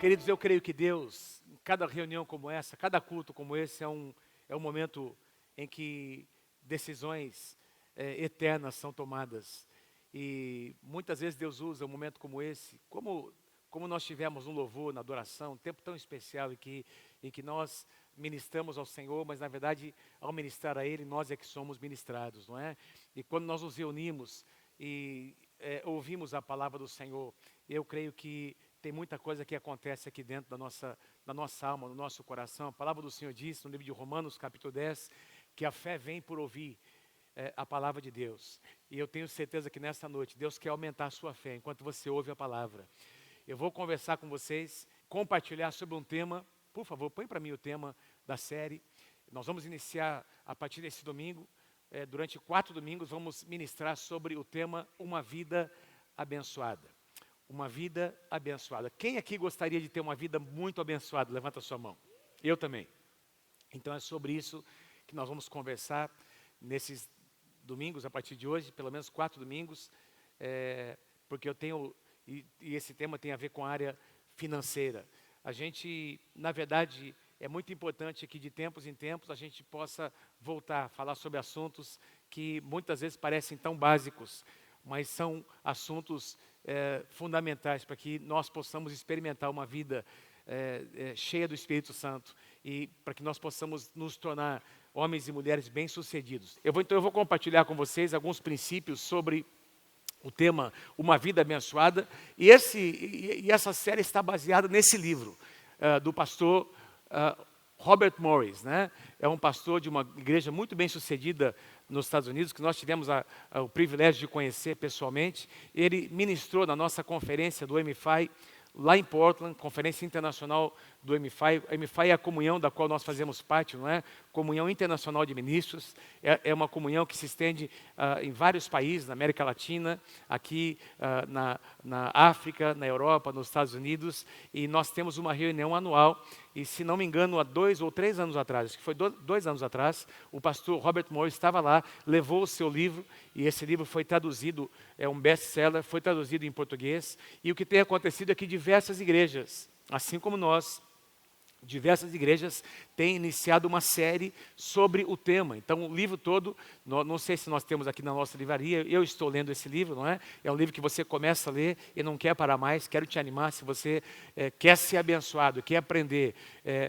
Queridos, eu creio que Deus, em cada reunião como essa, cada culto como esse, é um momento em que decisões eternas são tomadas. E muitas vezes Deus usa um momento como esse, como nós tivemos no louvor, na adoração, um tempo tão especial em que nós ministramos ao Senhor, mas na verdade, ao ministrar a Ele, nós é que somos ministrados, não é? E quando nós nos reunimos e ouvimos a palavra do Senhor, eu creio que tem muita coisa que acontece aqui dentro da nossa alma, no nosso coração. A palavra do Senhor diz, no livro de Romanos, capítulo 10, que a fé vem por ouvir a palavra de Deus. E eu tenho certeza que nesta noite, Deus quer aumentar a sua fé enquanto você ouve a palavra. Eu vou conversar com vocês, compartilhar sobre um tema. Por favor, põe para mim o tema da série. Nós vamos iniciar a partir desse domingo. Durante 4 domingos, vamos ministrar sobre o tema Uma Vida Abençoada. Uma vida abençoada. Quem aqui gostaria de ter uma vida muito abençoada? Levanta a sua mão. Eu também. Então é sobre isso que nós vamos conversar nesses domingos, a partir de hoje, pelo menos 4 domingos, porque eu tenho, e esse tema tem a ver com a área financeira. A gente, na verdade, é muito importante que de tempos em tempos a gente possa voltar a falar sobre assuntos que muitas vezes parecem tão básicos, mas são assuntos fundamentais para que nós possamos experimentar uma vida cheia do Espírito Santo e para que nós possamos nos tornar homens e mulheres bem-sucedidos. Então eu vou compartilhar com vocês alguns princípios sobre o tema Uma Vida Abençoada, e essa série está baseada nesse livro do pastor Robert Morris, né? É um pastor de uma igreja muito bem-sucedida nos Estados Unidos, que nós tivemos o privilégio de conhecer pessoalmente. Ele ministrou na nossa conferência do MFI, lá em Portland, Conferência Internacional do MFI. A MFI é a comunhão da qual nós fazemos parte, não é? Comunhão Internacional de Ministros. É uma comunhão que se estende em vários países, na América Latina, aqui na África, na Europa, nos Estados Unidos. E nós temos uma reunião anual. E, se não me engano, há 2 ou 3 anos atrás, acho que foi 2 anos atrás, o pastor Robert Morris estava lá, levou o seu livro, e esse livro foi traduzido, é um best-seller, foi traduzido em português. E o que tem acontecido é que diversas igrejas, assim como nós, diversas igrejas têm iniciado uma série sobre o tema. Então, o livro todo, não sei se nós temos aqui na nossa livraria, eu estou lendo esse livro, não é? É um livro que você começa a ler e não quer parar mais. Quero te animar, se você quer ser abençoado, quer aprender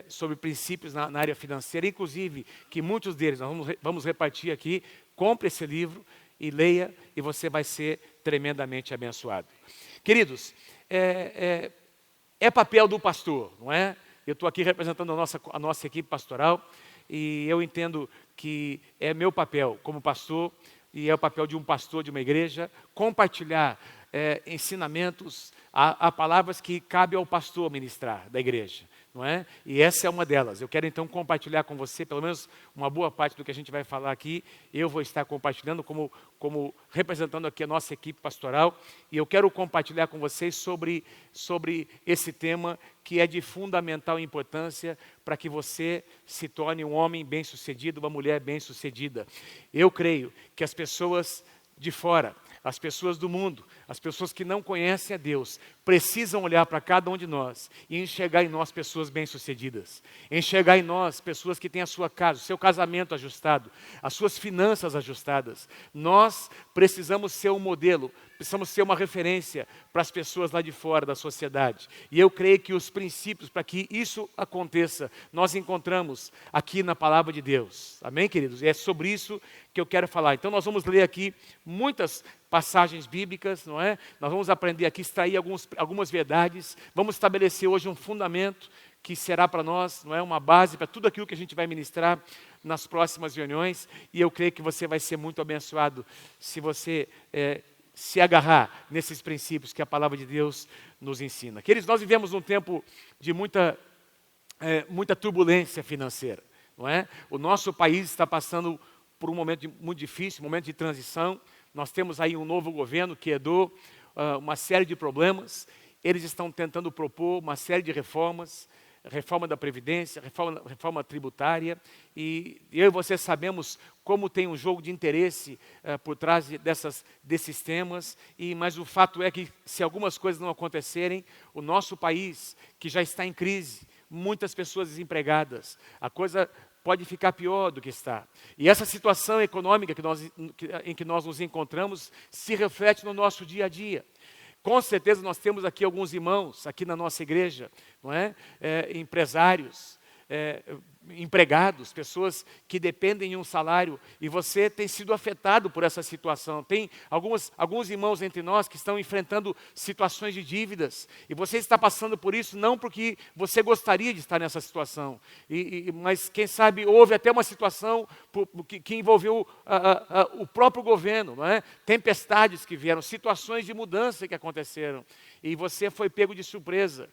sobre princípios na área financeira, inclusive que muitos deles nós vamos repartir aqui. Compre esse livro e leia, e você vai ser tremendamente abençoado. Queridos, é papel do pastor, não é? Eu estou aqui representando a nossa equipe pastoral, e eu entendo que é meu papel como pastor, e é o papel de um pastor de uma igreja, compartilhar ensinamentos, há palavras que cabe ao pastor ministrar da igreja, não é? E essa é uma delas. Eu quero então compartilhar com você, pelo menos uma boa parte do que a gente vai falar aqui, eu vou estar compartilhando como representando aqui a nossa equipe pastoral, e eu quero compartilhar com vocês sobre esse tema que é de fundamental importância para que você se torne um homem bem-sucedido, uma mulher bem-sucedida. Eu creio que as pessoas de fora, as pessoas do mundo, as pessoas que não conhecem a Deus, precisam olhar para cada um de nós e enxergar em nós pessoas bem-sucedidas. Enxergar em nós pessoas que têm a sua casa, o seu casamento ajustado, as suas finanças ajustadas. Nós precisamos ser um modelo, precisamos ser uma referência para as pessoas lá de fora da sociedade. E eu creio que os princípios para que isso aconteça, nós encontramos aqui na Palavra de Deus. Amém, queridos? E é sobre isso que eu quero falar. Então nós vamos ler aqui muitas passagens bíblicas, não é? Nós vamos aprender aqui, extrair algumas verdades, vamos estabelecer hoje um fundamento que será para nós, não é, uma base para tudo aquilo que a gente vai ministrar nas próximas reuniões, e eu creio que você vai ser muito abençoado se você se agarrar nesses princípios que a palavra de Deus nos ensina. Queridos, nós vivemos um tempo de muita turbulência financeira, não é? O nosso país está passando por um momento muito difícil, um momento de transição. Nós temos aí um novo governo que herdou uma série de problemas. Eles estão tentando propor uma série de reformas. reforma da Previdência, reforma tributária, e eu e você sabemos como tem um jogo de interesse por trás desses temas, mas o fato é que se algumas coisas não acontecerem, o nosso país, que já está em crise, muitas pessoas desempregadas, a coisa pode ficar pior do que está. E essa situação econômica em que nós nos encontramos se reflete no nosso dia a dia. Com certeza nós temos aqui alguns irmãos, aqui na nossa igreja, não é? Empresários, empregados, pessoas que dependem de um salário, e você tem sido afetado por essa situação. Tem alguns irmãos entre nós que estão enfrentando situações de dívidas, e você está passando por isso não porque você gostaria de estar nessa situação, mas quem sabe houve até uma situação que envolveu o próprio governo, não é? Tempestades que vieram, situações de mudança que aconteceram, e você foi pego de surpresa.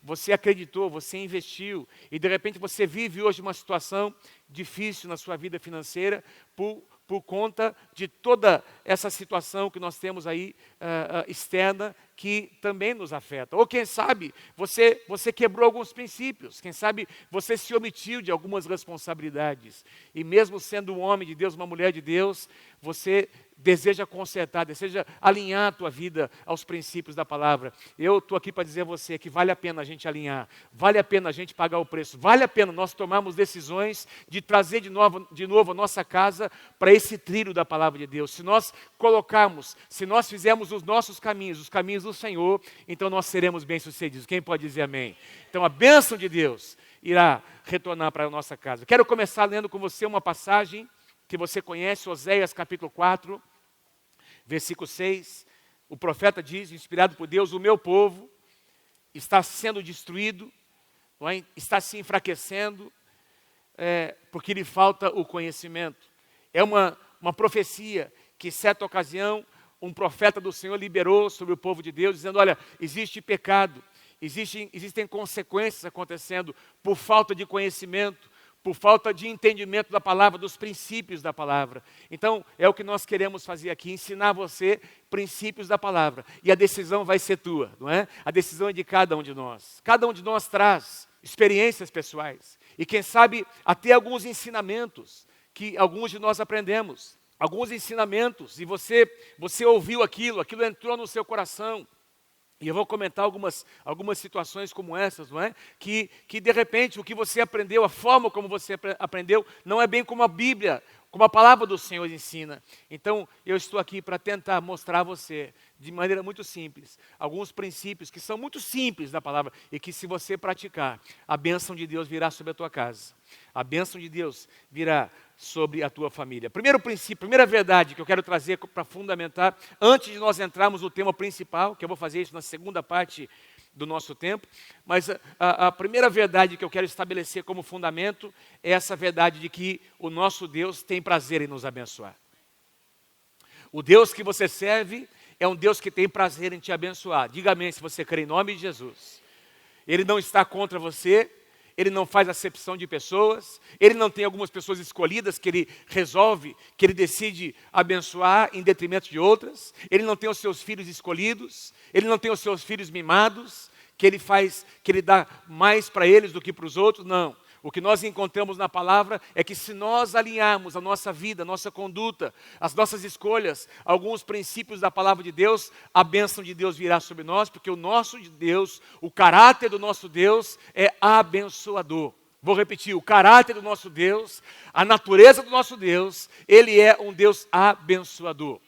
Você acreditou, você investiu, e de repente você vive hoje uma situação difícil na sua vida financeira por conta de toda essa situação que nós temos aí externa, que também nos afeta. Ou quem sabe você quebrou alguns princípios, quem sabe você se omitiu de algumas responsabilidades, e mesmo sendo um homem de Deus, uma mulher de Deus, você deseja consertar, deseja alinhar a tua vida aos princípios da palavra. Eu estou aqui para dizer a você que vale a pena a gente alinhar, vale a pena a gente pagar o preço, vale a pena nós tomarmos decisões de trazer de novo a nossa casa para esse trilho da palavra de Deus. Se nós fizermos os nossos caminhos, os caminhos do Senhor, então nós seremos bem-sucedidos. Quem pode dizer amém? Então a bênção de Deus irá retornar para a nossa casa. Quero começar lendo com você uma passagem que você conhece, Oséias capítulo 4, versículo 6, o profeta diz, inspirado por Deus: o meu povo está sendo destruído, não é? Está se enfraquecendo, porque lhe falta o conhecimento. É uma profecia que, certa ocasião, um profeta do Senhor liberou sobre o povo de Deus, dizendo: olha, existe pecado, existem consequências acontecendo por falta de conhecimento, por falta de entendimento da palavra, dos princípios da palavra. Então, é o que nós queremos fazer aqui, ensinar você princípios da palavra. E a decisão vai ser tua, não é? A decisão é de cada um de nós. Cada um de nós traz experiências pessoais. E quem sabe até alguns ensinamentos que alguns de nós aprendemos. Alguns ensinamentos, e você ouviu aquilo entrou no seu coração. E eu vou comentar algumas situações como essas, não é? Que de repente o que você aprendeu, a forma como você aprendeu, não é bem como a Bíblia, como a palavra do Senhor ensina. Então, eu estou aqui para tentar mostrar a você, de maneira muito simples, alguns princípios que são muito simples da palavra, e que se você praticar, a bênção de Deus virá sobre a tua casa. A bênção de Deus virá sobre a tua família. Primeiro princípio, primeira verdade que eu quero trazer para fundamentar, antes de nós entrarmos no tema principal, que eu vou fazer isso na segunda parte do nosso tempo, mas a primeira verdade que eu quero estabelecer como fundamento é essa verdade de que o nosso Deus tem prazer em nos abençoar. O Deus que você serve é um Deus que tem prazer em te abençoar. Diga amém se você crê, em nome de Jesus. Ele não está contra você, Ele não faz acepção de pessoas, Ele não tem algumas pessoas escolhidas que Ele resolve, que Ele decide abençoar em detrimento de outras. Ele não tem os seus filhos escolhidos, Ele não tem os seus filhos mimados, que Ele dá mais para eles do que para os outros, não. O que nós encontramos na palavra é que se nós alinharmos a nossa vida, a nossa conduta, as nossas escolhas, alguns princípios da palavra de Deus, a bênção de Deus virá sobre nós, porque o nosso Deus, o caráter do nosso Deus é abençoador. Vou repetir, o caráter do nosso Deus, a natureza do nosso Deus, Ele é um Deus abençoador.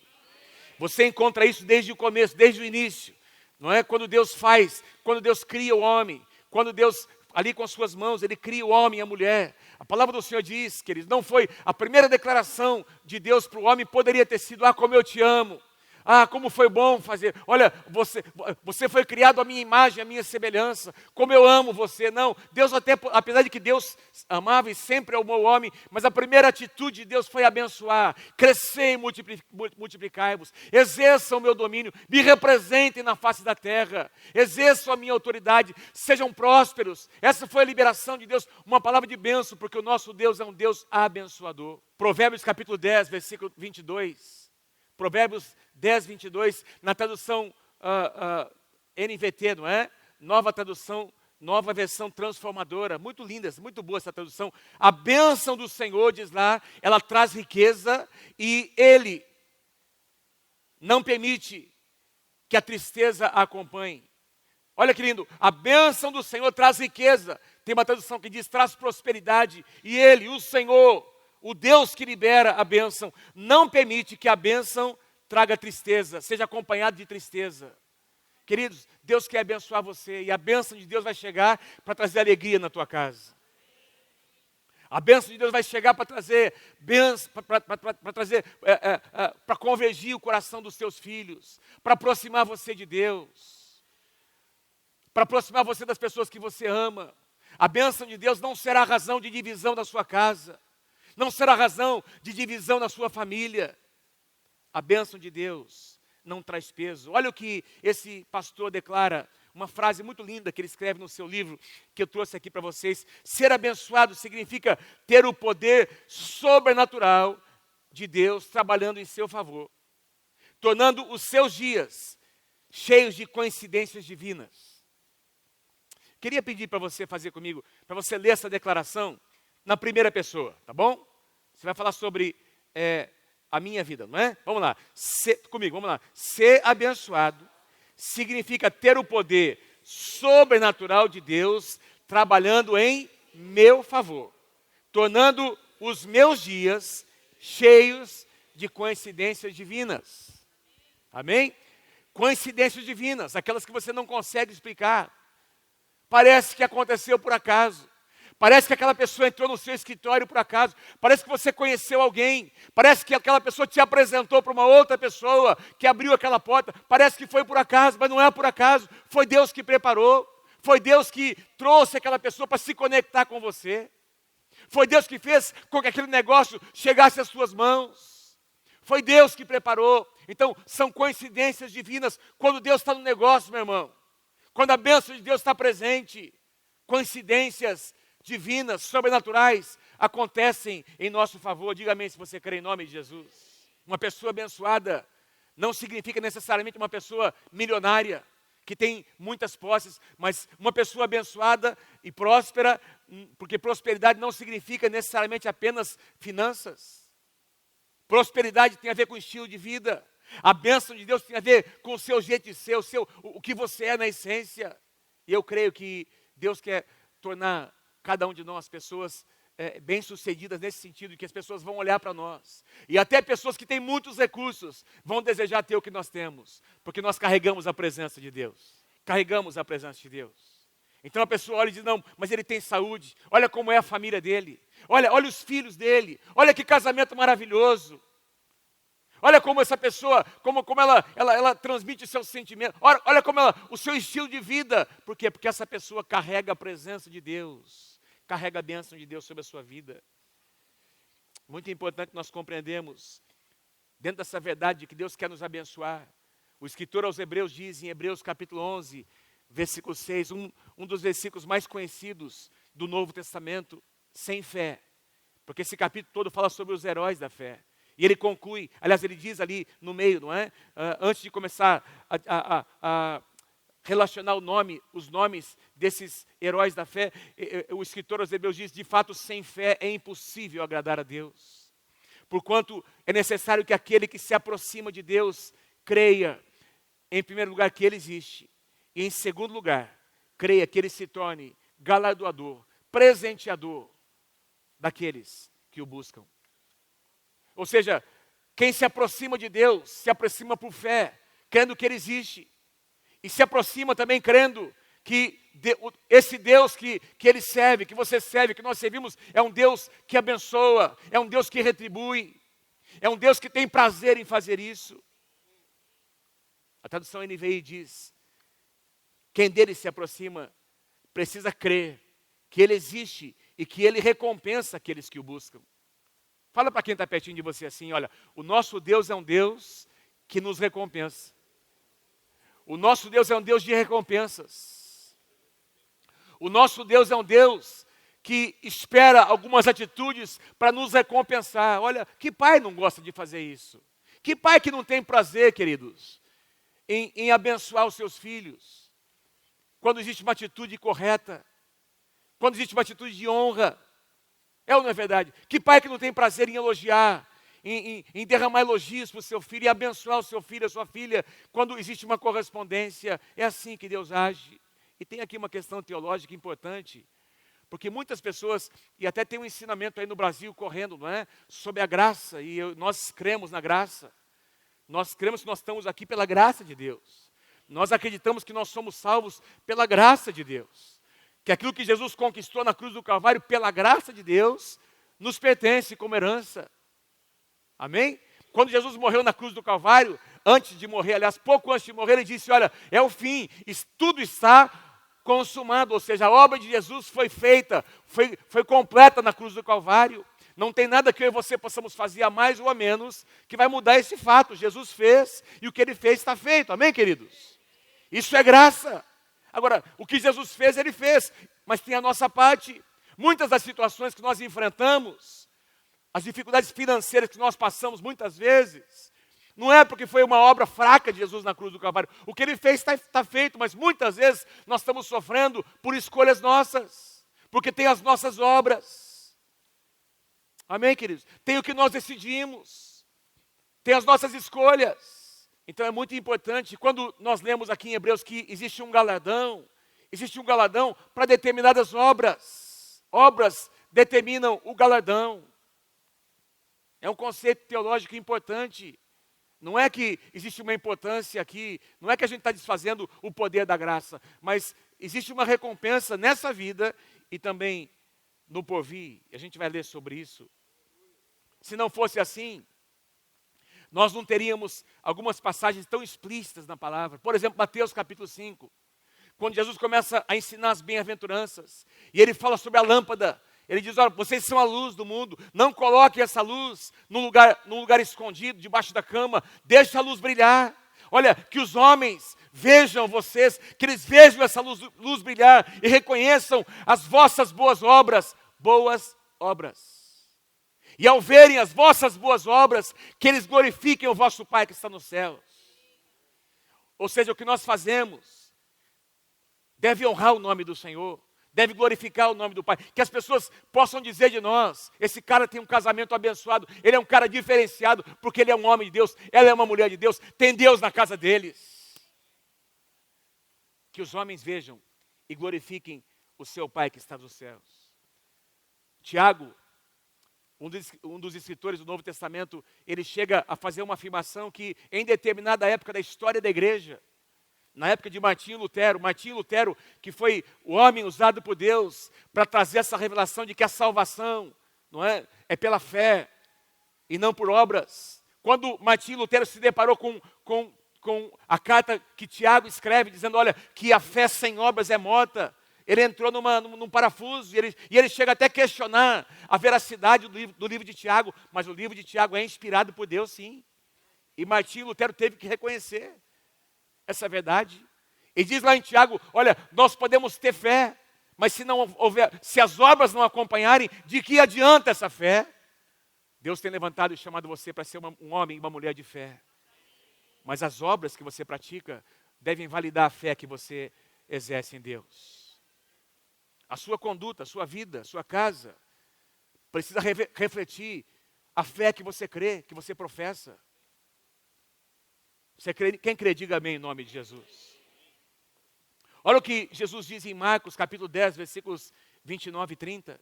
Você encontra isso desde o começo, desde o início, não é? Quando Deus cria o homem, quando Deus ali com as suas mãos, Ele cria o homem e a mulher. A palavra do Senhor diz, queridos, não foi a primeira declaração de Deus para o homem, poderia ter sido: ah, como eu te amo. Ah, como foi bom fazer. Olha, você foi criado à minha imagem, à minha semelhança. Como eu amo você. Não, Deus até, apesar de que Deus amava e sempre amou o homem, mas a primeira atitude de Deus foi abençoar. Crescer e multiplicai-vos. Exerçam o meu domínio. Me representem na face da terra. Exerçam a minha autoridade. Sejam prósperos. Essa foi a liberação de Deus. Uma palavra de bênção, porque o nosso Deus é um Deus abençoador. Provérbios capítulo 10, versículo 22. Provérbios 10, 22, na tradução NVT, não é? Nova tradução Nova Versão Transformadora, muito linda, muito boa essa tradução. A bênção do Senhor, diz lá, ela traz riqueza e Ele não permite que a tristeza a acompanhe. Olha que lindo, a bênção do Senhor traz riqueza. Tem uma tradução que diz, traz prosperidade. E Ele, o Senhor, o Deus que libera a bênção, não permite que a bênção traga tristeza, seja acompanhado de tristeza. Queridos, Deus quer abençoar você e a bênção de Deus vai chegar para trazer alegria na tua casa. A bênção de Deus vai chegar para trazer para convergir o coração dos seus filhos, para aproximar você de Deus, para aproximar você das pessoas que você ama. A bênção de Deus não será razão de divisão da sua casa, não será razão de divisão na sua família. A bênção de Deus não traz peso. Olha o que esse pastor declara, uma frase muito linda que ele escreve no seu livro, que eu trouxe aqui para vocês. Ser abençoado significa ter o poder sobrenatural de Deus trabalhando em seu favor, tornando os seus dias cheios de coincidências divinas. Queria pedir para você fazer comigo, para você ler essa declaração na primeira pessoa, tá bom? Você vai falar sobre a minha vida, não é? Vamos lá, comigo, vamos lá. Ser abençoado significa ter o poder sobrenatural de Deus trabalhando em meu favor, tornando os meus dias cheios de coincidências divinas. Amém? Coincidências divinas, aquelas que você não consegue explicar. Parece que aconteceu por acaso. Parece que aquela pessoa entrou no seu escritório por acaso. Parece que você conheceu alguém. Parece que aquela pessoa te apresentou para uma outra pessoa que abriu aquela porta. Parece que foi por acaso, mas não é por acaso. Foi Deus que preparou. Foi Deus que trouxe aquela pessoa para se conectar com você. Foi Deus que fez com que aquele negócio chegasse às suas mãos. Foi Deus que preparou. Então, são coincidências divinas quando Deus está no negócio, meu irmão. Quando a bênção de Deus está presente. Coincidências divinas, sobrenaturais, acontecem em nosso favor. Diga amém se você crê em nome de Jesus. Uma pessoa abençoada não significa necessariamente uma pessoa milionária, que tem muitas posses, mas uma pessoa abençoada e próspera, porque prosperidade não significa necessariamente apenas finanças. Prosperidade tem a ver com estilo de vida. A bênção de Deus tem a ver com o seu jeito de ser, o que você é na essência. E eu creio que Deus quer tornar cada um de nós pessoas bem-sucedidas nesse sentido, que as pessoas vão olhar para nós. E até pessoas que têm muitos recursos vão desejar ter o que nós temos, porque nós carregamos a presença de Deus. Carregamos a presença de Deus. Então a pessoa olha e diz, não, mas ele tem saúde. Olha como é a família dele. Olha os filhos dele. Olha que casamento maravilhoso. Olha como essa pessoa, como ela transmite seus sentimentos. Olha como o seu estilo de vida. Por quê? Porque essa pessoa carrega a presença de Deus. Carrega a bênção de Deus sobre a sua vida. Muito importante nós compreendemos, dentro dessa verdade de que Deus quer nos abençoar. O escritor aos Hebreus diz, em Hebreus capítulo 11, versículo 6, um dos versículos mais conhecidos do Novo Testamento, sem fé. Porque esse capítulo todo fala sobre os heróis da fé. E ele conclui, aliás, ele diz ali no meio, não é? Antes de começar a relacionar os nomes desses heróis da fé, o escritor aos Hebreus diz, de fato, sem fé é impossível agradar a Deus. Porquanto é necessário que aquele que se aproxima de Deus creia, em primeiro lugar, que Ele existe. E em segundo lugar, creia que Ele se torne galardoador, presenteador daqueles que o buscam. Ou seja, quem se aproxima de Deus, se aproxima por fé, crendo que Ele existe. E se aproxima também crendo que esse Deus que Ele serve, que você serve, que nós servimos, é um Deus que abençoa, é um Deus que retribui, é um Deus que tem prazer em fazer isso. A tradução NVI diz, quem dele se aproxima precisa crer que Ele existe e que Ele recompensa aqueles que o buscam. Fala para quem está pertinho de você assim, olha, o nosso Deus é um Deus que nos recompensa. O nosso Deus é um Deus de recompensas. O nosso Deus é um Deus que espera algumas atitudes para nos recompensar. Olha, que pai não gosta de fazer isso? Que pai que não tem prazer, queridos, em abençoar os seus filhos? quando existe uma atitude correta, quando existe uma atitude de honra. É ou não é verdade? Que pai que não tem prazer em elogiar, em derramar elogios para o seu filho, e abençoar o seu filho, a sua filha, quando existe uma correspondência? É assim que Deus age. E tem aqui uma questão teológica importante, porque muitas pessoas, e até tem um ensinamento aí no Brasil correndo, não é? Sobre a graça, e nós cremos na graça. Nós cremos que nós estamos aqui pela graça de Deus. Nós acreditamos que nós somos salvos pela graça de Deus. Que aquilo que Jesus conquistou na cruz do Calvário, pela graça de Deus, nos pertence como herança. Amém? Quando Jesus morreu na cruz do Calvário, antes de morrer, aliás, pouco antes de morrer, ele disse, olha, é o fim, tudo está consumado. Ou seja, a obra de Jesus foi feita, foi completa na cruz do Calvário. Não tem nada que eu e você possamos fazer a mais ou a menos que vai mudar esse fato. Jesus fez e o que ele fez está feito. Amém, queridos? Isso é graça. Agora, o que Jesus fez, ele fez, mas tem a nossa parte. Muitas das situações que nós enfrentamos, as dificuldades financeiras que nós passamos muitas vezes, não é porque foi uma obra fraca de Jesus na cruz do Calvário. O que ele fez está feito, mas muitas vezes nós estamos sofrendo por escolhas nossas, porque tem as nossas obras. Amém, queridos? Tem o que nós decidimos, tem as nossas escolhas. Então é muito importante, quando nós lemos aqui em Hebreus que existe um galardão para determinadas obras. Obras determinam o galardão. É um conceito teológico importante. Não é que existe uma importância aqui, não é que a gente está desfazendo o poder da graça, mas existe uma recompensa nessa vida e também no porvir. A gente vai ler sobre isso. Se não fosse assim, nós não teríamos algumas passagens tão explícitas na palavra. Por exemplo, Mateus capítulo 5, quando Jesus começa a ensinar as bem-aventuranças, e ele fala sobre a lâmpada. Ele diz, olha, vocês são a luz do mundo, não coloquem essa luz num lugar escondido, debaixo da cama, deixa a luz brilhar. Olha, que os homens vejam vocês, que eles vejam essa luz brilhar e reconheçam as vossas boas obras. E ao verem as vossas boas obras, que eles glorifiquem o vosso Pai que está nos céus. Ou seja, o que nós fazemos deve honrar o nome do Senhor, deve glorificar o nome do Pai. Que as pessoas possam dizer de nós, esse cara tem um casamento abençoado, ele é um cara diferenciado, porque ele é um homem de Deus, ela é uma mulher de Deus, tem Deus na casa deles. Que os homens vejam e glorifiquem o seu Pai que está nos céus. Tiago, um dos escritores do Novo Testamento, ele chega a fazer uma afirmação que em determinada época da história da igreja, na época de Martinho Lutero, que foi o homem usado por Deus para trazer essa revelação de que a salvação, não é pela fé e não por obras. Quando Martinho Lutero se deparou com a carta que Tiago escreve, dizendo, olha, que a fé sem obras é morta, ele entrou num parafuso e ele chega até a questionar a veracidade do livro de Tiago, mas o livro de Tiago é inspirado por Deus, sim. E Martinho Lutero teve que reconhecer essa verdade. E diz lá em Tiago, olha, nós podemos ter fé, mas se as obras não acompanharem, de que adianta essa fé? Deus tem levantado e chamado você para ser um homem e uma mulher de fé. Mas as obras que você pratica devem validar a fé que você exerce em Deus. A sua conduta, a sua vida, a sua casa, precisa refletir a fé que você crê, que você professa. Quem crê, diga amém em nome de Jesus. Olha o que Jesus diz em Marcos capítulo 10, versículos 29 e 30.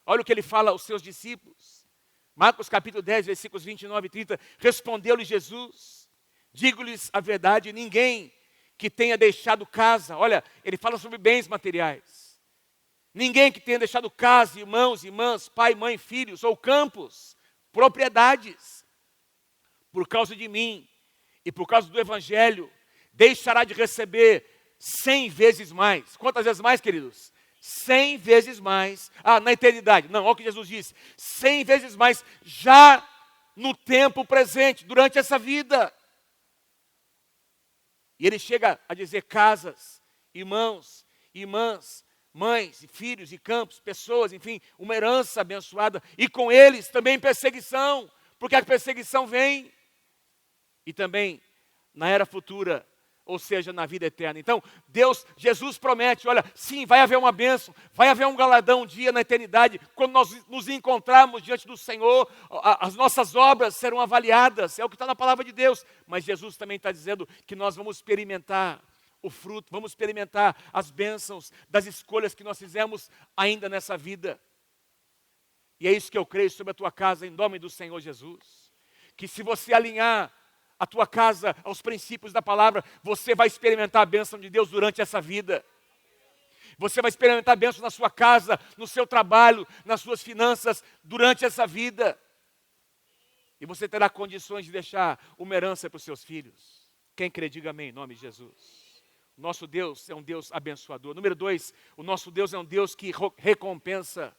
Olha o que ele fala aos seus discípulos. Marcos capítulo 10, versículos 29 e 30. Respondeu-lhe Jesus, digo-lhes a verdade, ninguém que tenha deixado casa, olha, ele fala sobre bens materiais. Ninguém que tenha deixado casa, irmãos, irmãs, pai, mãe, filhos, ou campos, propriedades, por causa de mim e por causa do Evangelho, deixará de receber 100 vezes mais. Quantas vezes mais, queridos? 100 vezes mais. Na eternidade. Não, olha o que Jesus disse. 100 vezes mais, já no tempo presente, durante essa vida. E ele chega a dizer casas, irmãos, irmãs, mães e filhos e campos, pessoas, enfim, uma herança abençoada. E com eles também perseguição, porque a perseguição vem. E também, na era futura, ou seja, na vida eterna. Então, Jesus promete, olha, sim, vai haver uma bênção, vai haver um galardão um dia na eternidade, quando nós nos encontrarmos diante do Senhor, as nossas obras serão avaliadas, é o que está na palavra de Deus. Mas Jesus também está dizendo que nós vamos experimentar o fruto, vamos experimentar as bênçãos das escolhas que nós fizemos ainda nessa vida. E é isso que eu creio sobre a tua casa, em nome do Senhor Jesus. Que se você alinhar a tua casa aos princípios da palavra, você vai experimentar a bênção de Deus durante essa vida. Você vai experimentar a bênção na sua casa, no seu trabalho, nas suas finanças, durante essa vida. E você terá condições de deixar uma herança para os seus filhos. Quem crê, diga amém, em nome de Jesus. O nosso Deus é um Deus abençoador. Número 2, o nosso Deus é um Deus que recompensa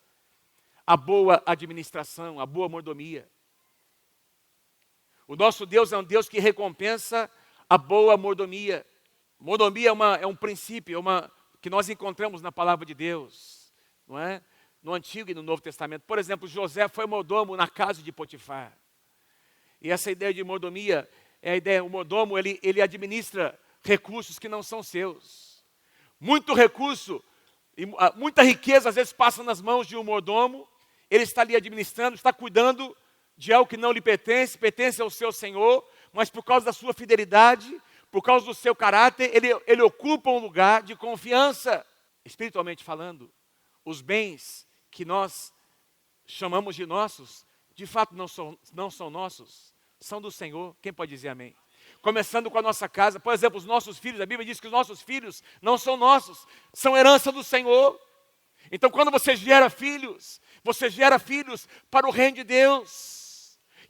a boa administração, a boa mordomia. O nosso Deus é um Deus que recompensa a boa mordomia. Mordomia é um princípio, que nós encontramos na palavra de Deus, não é? No Antigo e no Novo Testamento. Por exemplo, José foi mordomo na casa de Potifar. E essa ideia de mordomia é a ideia, o mordomo, ele administra recursos que não são seus. Muito recurso, muita riqueza às vezes passa nas mãos de um mordomo, ele está ali administrando, está cuidando de algo que não lhe pertence, pertence ao seu Senhor, mas por causa da sua fidelidade, por causa do seu caráter, ele ocupa um lugar de confiança. Espiritualmente falando, os bens que nós chamamos de nossos, de fato não são nossos, são do Senhor. Quem pode dizer amém? Começando com a nossa casa, por exemplo, os nossos filhos, a Bíblia diz que os nossos filhos não são nossos, são herança do Senhor. Então quando você gera filhos para o reino de Deus.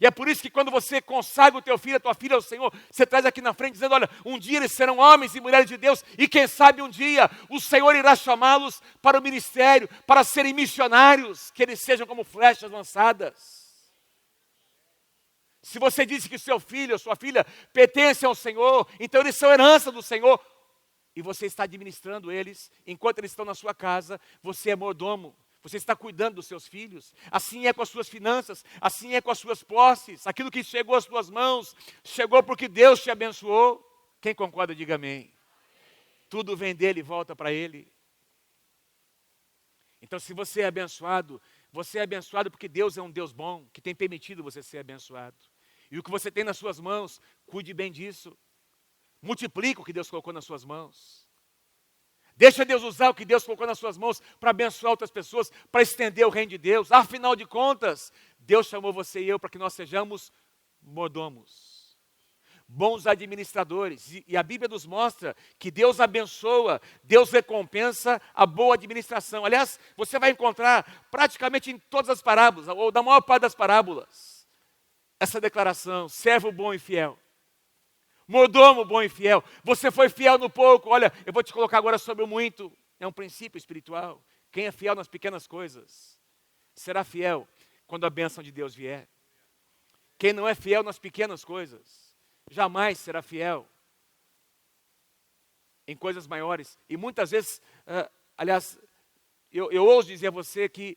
E é por isso que quando você consagra o teu filho, a tua filha ao Senhor, você traz aqui na frente dizendo, olha, um dia eles serão homens e mulheres de Deus, e quem sabe um dia o Senhor irá chamá-los para o ministério, para serem missionários, que eles sejam como flechas lançadas. Se você disse que seu filho ou sua filha pertence ao Senhor, então eles são herança do Senhor, e você está administrando eles, enquanto eles estão na sua casa, você é mordomo, você está cuidando dos seus filhos. Assim é com as suas finanças, assim é com as suas posses, aquilo que chegou às suas mãos, chegou porque Deus te abençoou. Quem concorda, diga amém. Tudo vem dele e volta para ele. Então se você é abençoado porque Deus é um Deus bom, que tem permitido você ser abençoado. E o que você tem nas suas mãos, cuide bem disso. Multiplica o que Deus colocou nas suas mãos. Deixa Deus usar o que Deus colocou nas suas mãos para abençoar outras pessoas, para estender o reino de Deus. Afinal de contas, Deus chamou você e eu para que nós sejamos mordomos, bons administradores. E a Bíblia nos mostra que Deus abençoa, Deus recompensa a boa administração. Aliás, você vai encontrar praticamente em todas as parábolas, ou na maior parte das parábolas, essa declaração: servo bom e fiel. Mordomo bom e fiel. Você foi fiel no pouco, olha, eu vou te colocar agora sobre o muito. É um princípio espiritual. Quem é fiel nas pequenas coisas, será fiel quando a bênção de Deus vier. Quem não é fiel nas pequenas coisas, jamais será fiel em coisas maiores. E muitas vezes, aliás, eu ouso dizer a você que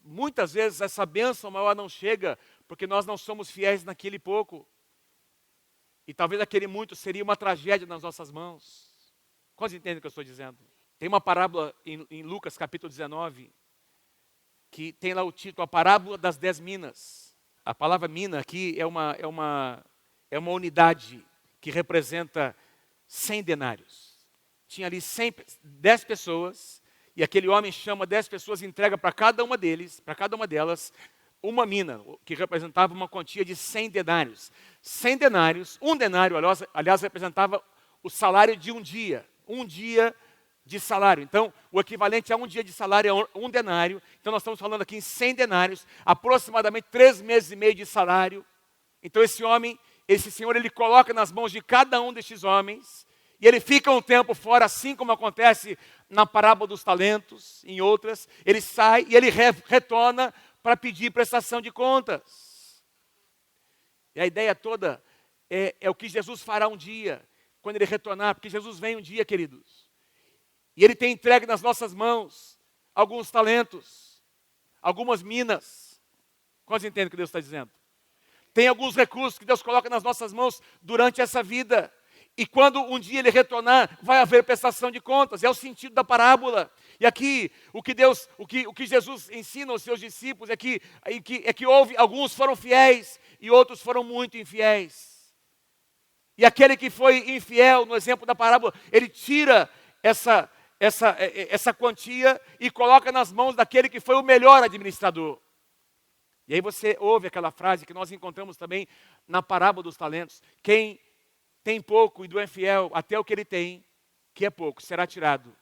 muitas vezes essa bênção maior não chega porque nós não somos fiéis naquele pouco. E talvez aquele muito seria uma tragédia nas nossas mãos. Quantos entendem o que eu estou dizendo? Tem uma parábola em Lucas capítulo 19, que tem lá o título, a parábola das 10 minas. A palavra mina aqui é uma unidade que representa 100 denários. Tinha ali 10 pessoas, e aquele homem chama 10 pessoas e entrega para cada uma delas, uma mina, que representava uma quantia de 100 denários. 100 denários, um denário, aliás, representava o salário de um dia de salário. Então, o equivalente a um dia de salário é um denário. Então, nós estamos falando aqui em 100 denários, aproximadamente 3 meses e meio de salário. Então, esse senhor, ele coloca nas mãos de cada um destes homens, e ele fica um tempo fora, assim como acontece na parábola dos talentos, em outras. Ele sai e ele retorna para pedir prestação de contas. E a ideia toda é o que Jesus fará um dia, quando ele retornar, porque Jesus vem um dia, queridos. E ele tem entregue nas nossas mãos alguns talentos, algumas minas. Quantos entendem o que Deus está dizendo? Tem alguns recursos que Deus coloca nas nossas mãos durante essa vida. E quando um dia ele retornar, vai haver prestação de contas. É o sentido da parábola. E aqui, o que Jesus ensina aos seus discípulos é que alguns foram fiéis e outros foram muito infiéis. E aquele que foi infiel, no exemplo da parábola, ele tira essa quantia e coloca nas mãos daquele que foi o melhor administrador. E aí você ouve aquela frase que nós encontramos também na parábola dos talentos. Quem tem pouco e é fiel até o que ele tem, que é pouco, será tirado.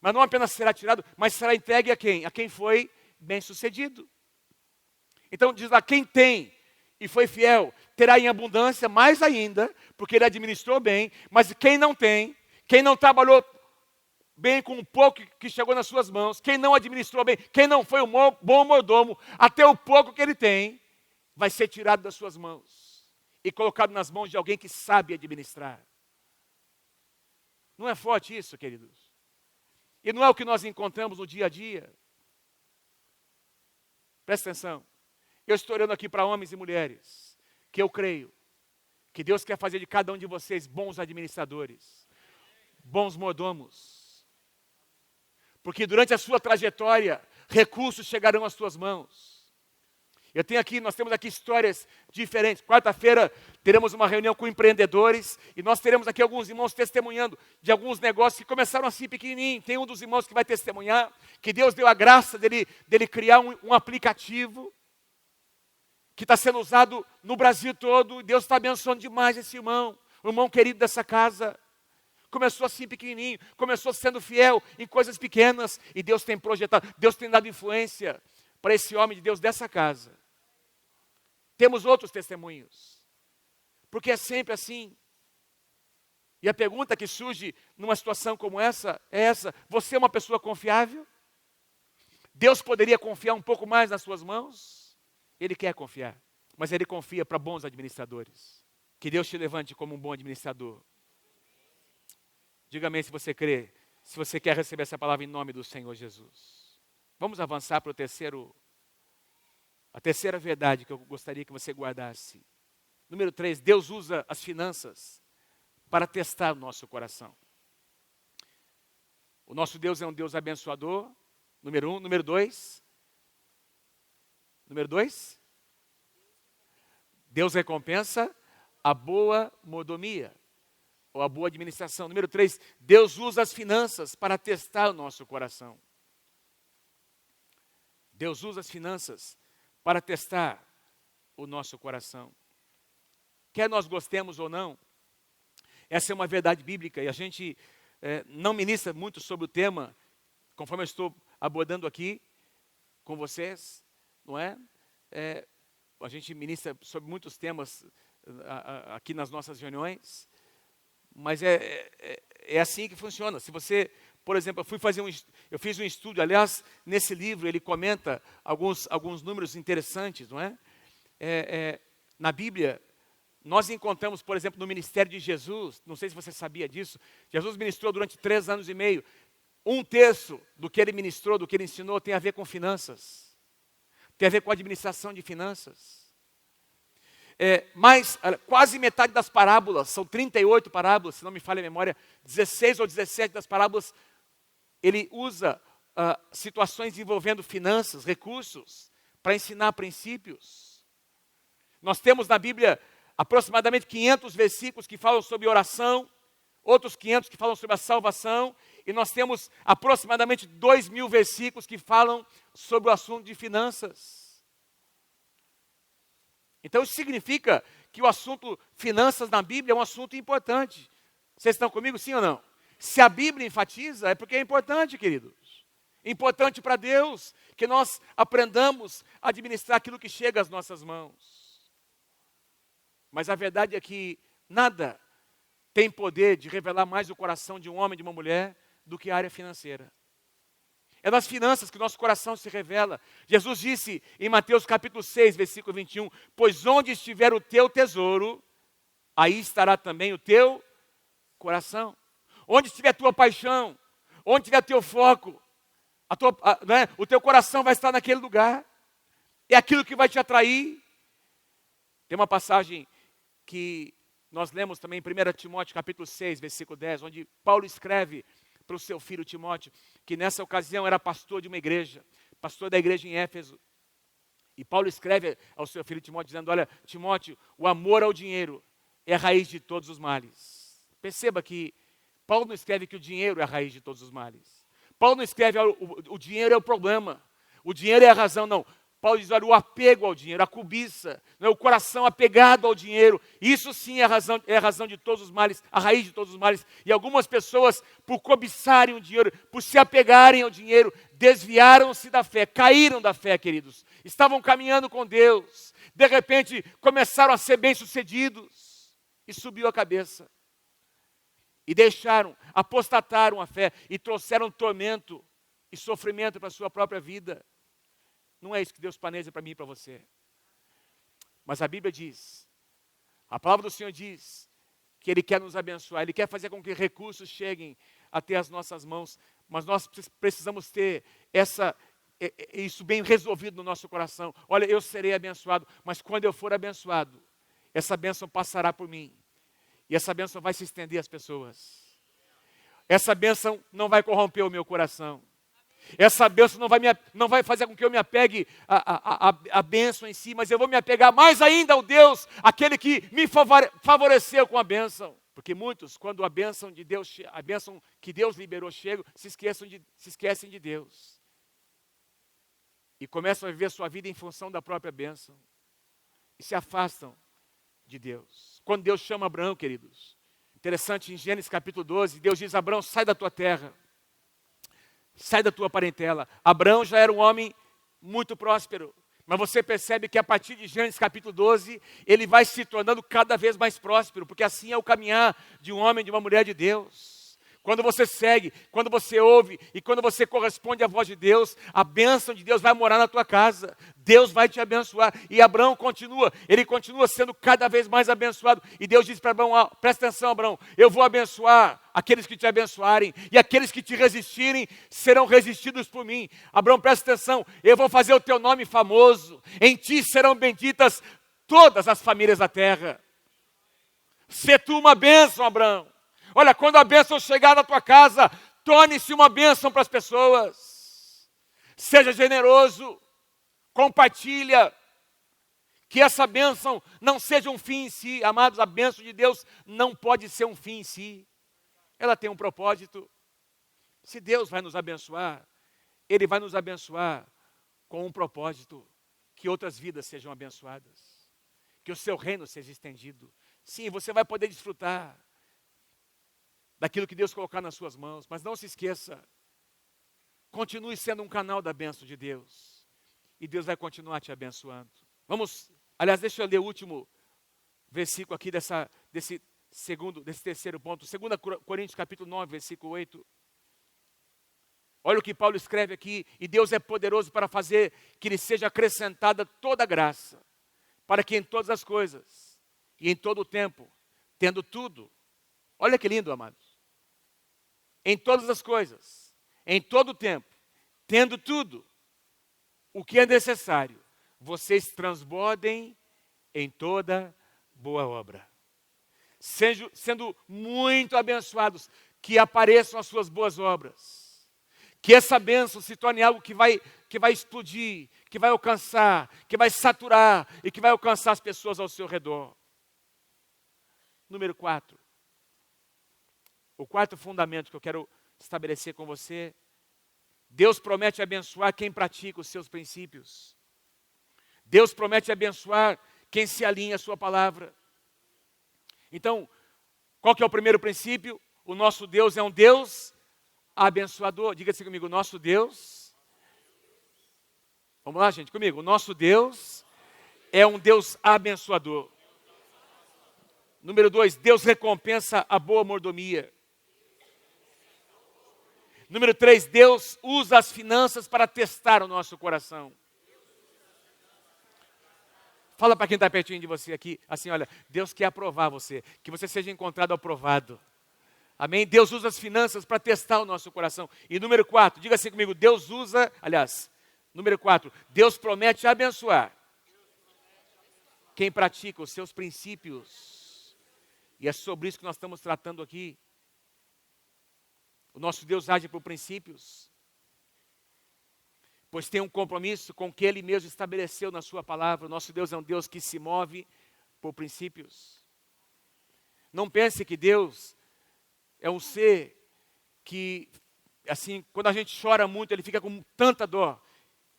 Mas não apenas será tirado, mas será entregue a quem? A quem foi bem sucedido. Então diz lá, quem tem e foi fiel, terá em abundância mais ainda, porque ele administrou bem. Mas quem não tem, quem não trabalhou bem com o pouco que chegou nas suas mãos, quem não administrou bem, quem não foi um bom mordomo, até o pouco que ele tem, vai ser tirado das suas mãos e colocado nas mãos de alguém que sabe administrar. Não é forte isso, queridos? E não é o que nós encontramos no dia a dia? Presta atenção. Eu estou orando aqui para homens e mulheres, que eu creio que Deus quer fazer de cada um de vocês bons administradores, bons mordomos. Porque durante a sua trajetória, recursos chegarão às suas mãos. Nós temos aqui histórias diferentes. Quarta-feira teremos uma reunião com empreendedores e nós teremos aqui alguns irmãos testemunhando de alguns negócios que começaram assim pequenininho. Tem um dos irmãos que vai testemunhar que Deus deu a graça dele criar um aplicativo que está sendo usado no Brasil todo. Deus está abençoando demais esse irmão, o irmão querido dessa casa. Começou assim pequenininho, começou sendo fiel em coisas pequenas e Deus tem projetado, Deus tem dado influência para esse homem de Deus dessa casa. Temos outros testemunhos, porque é sempre assim. E a pergunta que surge numa situação como essa é essa: você é uma pessoa confiável? Deus poderia confiar um pouco mais nas suas mãos? Ele quer confiar, mas Ele confia para bons administradores. Que Deus te levante como um bom administrador. Diga amém se você crê, se você quer receber essa palavra em nome do Senhor Jesus. Vamos avançar para a terceira verdade que eu gostaria que você guardasse. Número 3, Deus usa as finanças para testar o nosso coração. O nosso Deus é um Deus abençoador, número 1. Número 2, Deus recompensa a boa mordomia, ou a boa administração. Número 3, Deus usa as finanças para testar o nosso coração. Deus usa as finanças para testar o nosso coração. Quer nós gostemos ou não, essa é uma verdade bíblica e a gente não ministra muito sobre o tema, conforme eu estou abordando aqui com vocês, não é? A gente ministra sobre muitos temas aqui nas nossas reuniões, mas é assim que funciona. Se você, por exemplo, eu fiz um estudo, aliás, nesse livro ele comenta alguns números interessantes, não é? Na Bíblia, nós encontramos, por exemplo, no ministério de Jesus, não sei se você sabia disso, Jesus ministrou durante 3 anos e meio. 1/3 do que ele ministrou, do que ele ensinou, tem a ver com finanças. Tem a ver com a administração de finanças. Mas quase metade das parábolas, são 38 parábolas, se não me falha a memória, 16 ou 17 das parábolas, ele usa situações envolvendo finanças, recursos, para ensinar princípios. Nós temos na Bíblia aproximadamente 500 versículos que falam sobre oração, outros 500 que falam sobre a salvação, e nós temos aproximadamente 2.000 versículos que falam sobre o assunto de finanças. Então isso significa que o assunto finanças na Bíblia é um assunto importante. Vocês estão comigo, sim ou não? Se a Bíblia enfatiza, é porque é importante, queridos. Importante para Deus que nós aprendamos a administrar aquilo que chega às nossas mãos. Mas a verdade é que nada tem poder de revelar mais o coração de um homem e de uma mulher do que a área financeira. É nas finanças que o nosso coração se revela. Jesus disse em Mateus capítulo 6, versículo 21, pois onde estiver o teu tesouro, aí estará também o teu coração. Onde estiver a tua paixão, onde estiver o teu foco, o teu coração vai estar naquele lugar. É aquilo que vai te atrair. Tem uma passagem que Nós lemos também em 1 Timóteo capítulo 6, versículo 10, onde Paulo escreve para o seu filho Timóteo, que nessa ocasião era pastor de uma igreja, pastor da igreja em Éfeso. E Paulo escreve ao seu filho Timóteo, dizendo, olha, Timóteo, o amor ao dinheiro é a raiz de todos os males. Perceba que Paulo não escreve que o dinheiro é a raiz de todos os males. Paulo não escreve o dinheiro é o problema, o dinheiro é a razão, não. Paulo diz, olha, o apego ao dinheiro, a cobiça, o coração apegado ao dinheiro, isso sim é a razão de todos os males, a raiz de todos os males. E algumas pessoas, por cobiçarem o dinheiro, por se apegarem ao dinheiro, desviaram-se da fé, caíram da fé, queridos. Estavam caminhando com Deus, de repente começaram a ser bem-sucedidos, e subiu a cabeça. E apostataram a fé, e trouxeram tormento e sofrimento para a sua própria vida. Não é isso que Deus planeja para mim e para você. Mas a Bíblia diz, a palavra do Senhor diz, que Ele quer nos abençoar, Ele quer fazer com que recursos cheguem até as nossas mãos, mas nós precisamos ter isso bem resolvido no nosso coração. Olha, eu serei abençoado, mas quando eu for abençoado, essa bênção passará por mim, e essa bênção vai se estender às pessoas. Essa bênção não vai corromper o meu coração. Essa bênção não vai fazer com que eu me apegue à bênção em si, mas eu vou me apegar mais ainda ao Deus, aquele que me favoreceu com a bênção. Porque muitos, quando a bênção de Deus, a bênção que Deus liberou chega, se esquecem de Deus. E começam a viver sua vida em função da própria bênção. E se afastam de Deus. Quando Deus chama Abraão, queridos, interessante, em Gênesis capítulo 12, Deus diz, Abraão, sai da tua terra. Sai da tua parentela. Abraão já era um homem muito próspero. Mas você percebe que a partir de Gênesis capítulo 12, ele vai se tornando cada vez mais próspero. Porque assim é o caminhar de um homem e de uma mulher de Deus. Quando você segue, quando você ouve e quando você corresponde à voz de Deus, a bênção de Deus vai morar na tua casa. Deus vai te abençoar. E Abraão ele continua sendo cada vez mais abençoado. E Deus diz para Abraão, presta atenção, Abraão, eu vou abençoar aqueles que te abençoarem, e aqueles que te resistirem serão resistidos por mim. Abraão, presta atenção, eu vou fazer o teu nome famoso, em ti serão benditas todas as famílias da terra. Sê tu uma bênção, Abraão. Olha, quando a bênção chegar na tua casa, torne-se uma bênção para as pessoas. Seja generoso, compartilha. Que essa bênção não seja um fim em si. Amados, a bênção de Deus não pode ser um fim em si. Ela tem um propósito. Se Deus vai nos abençoar, Ele vai nos abençoar com um propósito. Que outras vidas sejam abençoadas. Que o seu reino seja estendido. Sim, você vai poder desfrutar daquilo que Deus colocar nas suas mãos. Mas não se esqueça, continue sendo um canal da bênção de Deus. E Deus vai continuar te abençoando. Aliás, deixa eu ler o último versículo aqui desse terceiro ponto. 2 Coríntios capítulo 9, versículo 8. Olha o que Paulo escreve aqui. E Deus é poderoso para fazer que lhe seja acrescentada toda a graça, para que em todas as coisas e em todo o tempo, tendo tudo, olha que lindo, amados, em todas as coisas, em todo o tempo, tendo tudo o que é necessário, vocês transbordem em toda boa obra. Sendo muito abençoados, que apareçam as suas boas obras. Que essa bênção se torne algo que vai explodir, que vai alcançar, que vai saturar e que vai alcançar as pessoas ao seu redor. Número 4. O quarto fundamento que eu quero estabelecer com você. Deus promete abençoar quem pratica os seus princípios. Deus promete abençoar quem se alinha à sua palavra. Então, qual que é o primeiro princípio? O nosso Deus é um Deus abençoador. Diga-se comigo, o nosso Deus. Vamos lá, gente, comigo. O nosso Deus é um Deus abençoador. Número 2, Deus recompensa a boa mordomia. Número 3, Deus usa as finanças para testar o nosso coração. Fala para quem está pertinho de você aqui, assim, olha, Deus quer aprovar você, que você seja encontrado aprovado. Amém? Deus usa as finanças para testar o nosso coração. E número 4, diga assim comigo, número 4, Deus promete abençoar quem pratica os seus princípios. E é sobre isso que nós estamos tratando aqui. O nosso Deus age por princípios, pois tem um compromisso com o que Ele mesmo estabeleceu na sua palavra. O nosso Deus é um Deus que se move por princípios. Não pense que Deus é um ser que, assim, quando a gente chora muito, Ele fica com tanta dor,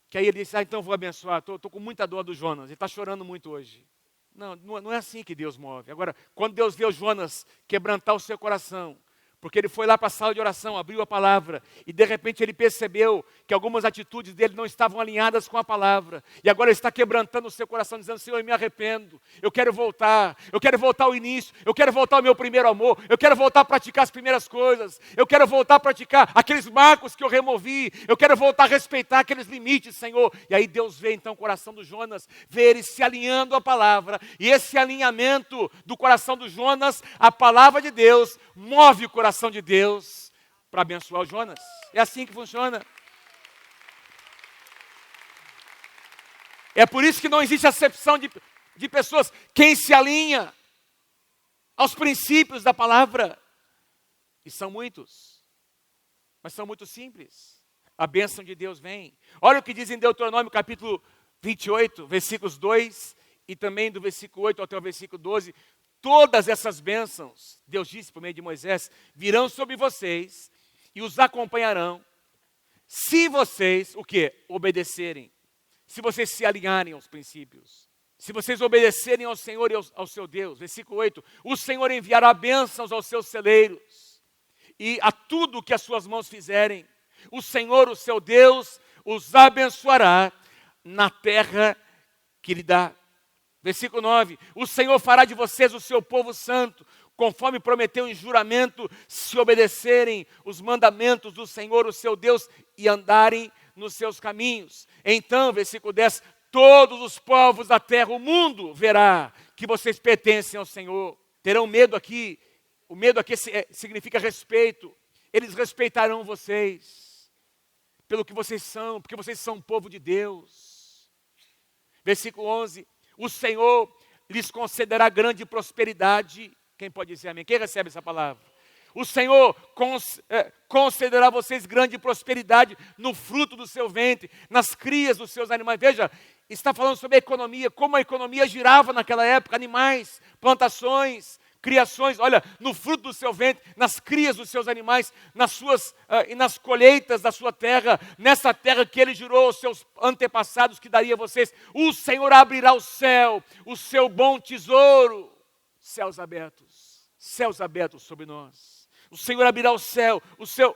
que aí Ele diz, então eu vou abençoar, estou com muita dor do Jonas, ele está chorando muito hoje. Não é assim que Deus move. Agora, quando Deus vê o Jonas quebrantar o seu coração, porque ele foi lá para a sala de oração, abriu a palavra, e de repente ele percebeu que algumas atitudes dele não estavam alinhadas com a palavra, e agora ele está quebrantando o seu coração, dizendo, Senhor, eu me arrependo, eu quero voltar ao início, eu quero voltar ao meu primeiro amor, eu quero voltar a praticar as primeiras coisas, eu quero voltar a praticar aqueles marcos que eu removi, eu quero voltar a respeitar aqueles limites, Senhor. E aí Deus vê então o coração do Jonas, vê ele se alinhando à palavra, e esse alinhamento do coração do Jonas, a palavra de Deus, move o coração de Deus para abençoar o Jonas. É assim que funciona. É por isso que não existe acepção de pessoas. Quem se alinha aos princípios da palavra, e são muitos, mas são muito simples, a bênção de Deus vem. Olha o que diz em Deuteronômio capítulo 28, versículos 2, e também do versículo 8 até o versículo 12, todas essas bênçãos, Deus disse por meio de Moisés, virão sobre vocês e os acompanharão, se vocês, o quê? Obedecerem. Se vocês se alinharem aos princípios. Se vocês obedecerem ao Senhor e ao seu Deus. Versículo 8, o Senhor enviará bênçãos aos seus celeiros e a tudo que as suas mãos fizerem. O Senhor, o seu Deus, os abençoará na terra que lhe dá. Versículo 9, o Senhor fará de vocês o seu povo santo, conforme prometeu em juramento, se obedecerem os mandamentos do Senhor, o seu Deus, e andarem nos seus caminhos. Então, versículo 10, todos os povos da terra, o mundo verá que vocês pertencem ao Senhor. Terão medo aqui, o medo aqui significa respeito. Eles respeitarão vocês, pelo que vocês são, porque vocês são um povo de Deus. Versículo 11, o Senhor lhes concederá grande prosperidade. Quem pode dizer amém? Quem recebe essa palavra? O Senhor concederá a vocês grande prosperidade no fruto do seu ventre, nas crias dos seus animais. Veja, está falando sobre a economia, como a economia girava naquela época, animais, plantações, criações, olha, no fruto do seu ventre, nas crias dos seus animais, e nas colheitas da sua terra, nessa terra que ele jurou aos seus antepassados que daria a vocês, o Senhor abrirá o céu, o seu bom tesouro, céus abertos sobre nós. O Senhor abrirá o céu,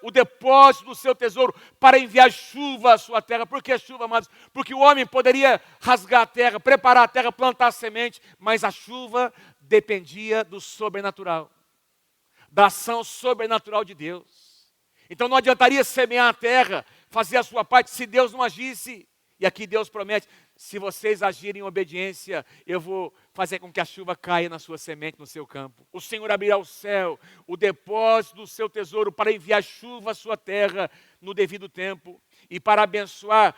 o depósito do seu tesouro, para enviar chuva à sua terra. Por que chuva, amados? Porque o homem poderia rasgar a terra, preparar a terra, plantar a semente, mas a chuva dependia do sobrenatural, da ação sobrenatural de Deus. Então não adiantaria semear a terra, fazer a sua parte, se Deus não agisse. E aqui Deus promete, se vocês agirem em obediência, eu vou fazer com que a chuva caia na sua semente, no seu campo. O Senhor abrirá o céu, o depósito do seu tesouro, para enviar chuva à sua terra no devido tempo e para abençoar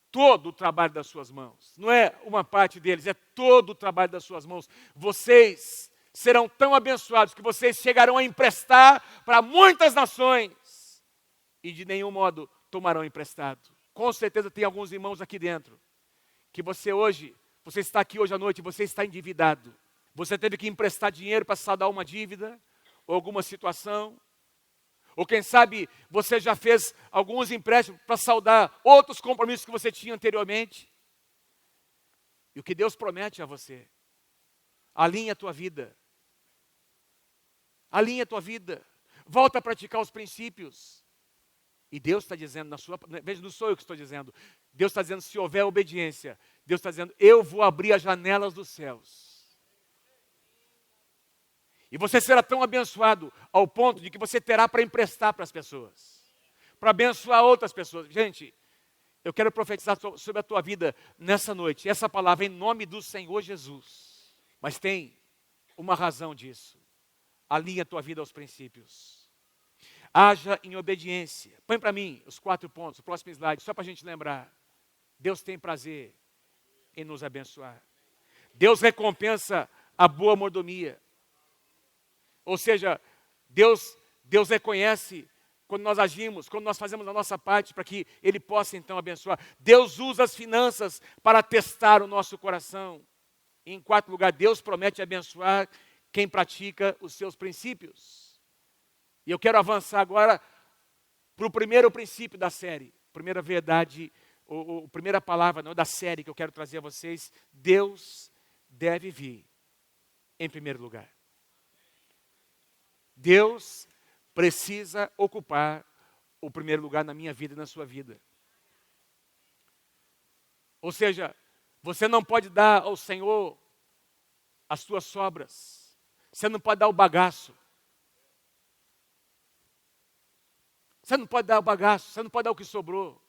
todo o trabalho das suas mãos. Não é uma parte deles, é todo o trabalho das suas mãos. Vocês serão tão abençoados que vocês chegarão a emprestar para muitas nações e de nenhum modo tomarão emprestado. Com certeza tem alguns irmãos aqui dentro que você está aqui hoje à noite, você está endividado. Você teve que emprestar dinheiro para saldar uma dívida ou alguma situação. Ou quem sabe você já fez alguns empréstimos para saldar outros compromissos que você tinha anteriormente. E o que Deus promete a você, alinha a tua vida. Alinha a tua vida. Volta a praticar os princípios. E Deus está dizendo, veja, não sou eu que estou dizendo, Deus está dizendo, se houver obediência, Deus está dizendo, eu vou abrir as janelas dos céus. E você será tão abençoado ao ponto de que você terá para emprestar para as pessoas, para abençoar outras pessoas. Gente, eu quero profetizar sobre a tua vida nessa noite, essa palavra em nome do Senhor Jesus. Mas tem uma razão disso. Alinha a tua vida aos princípios. Haja em obediência. Põe para mim os 4 pontos, o próximo slide, só para a gente lembrar. Deus tem prazer em nos abençoar. Deus recompensa a boa mordomia. Ou seja, Deus reconhece quando nós agimos, quando nós fazemos a nossa parte para que Ele possa então abençoar. Deus usa as finanças para testar o nosso coração. E, em quarto lugar, Deus promete abençoar quem pratica os seus princípios. E eu quero avançar agora para o primeiro princípio da série, primeira verdade, primeira palavra não, da série que eu quero trazer a vocês. Deus deve vir em primeiro lugar. Deus precisa ocupar o primeiro lugar na minha vida e na sua vida. Ou seja, você não pode dar ao Senhor as suas sobras. Você não pode dar o bagaço. Você não pode dar o bagaço, você não pode dar o que sobrou.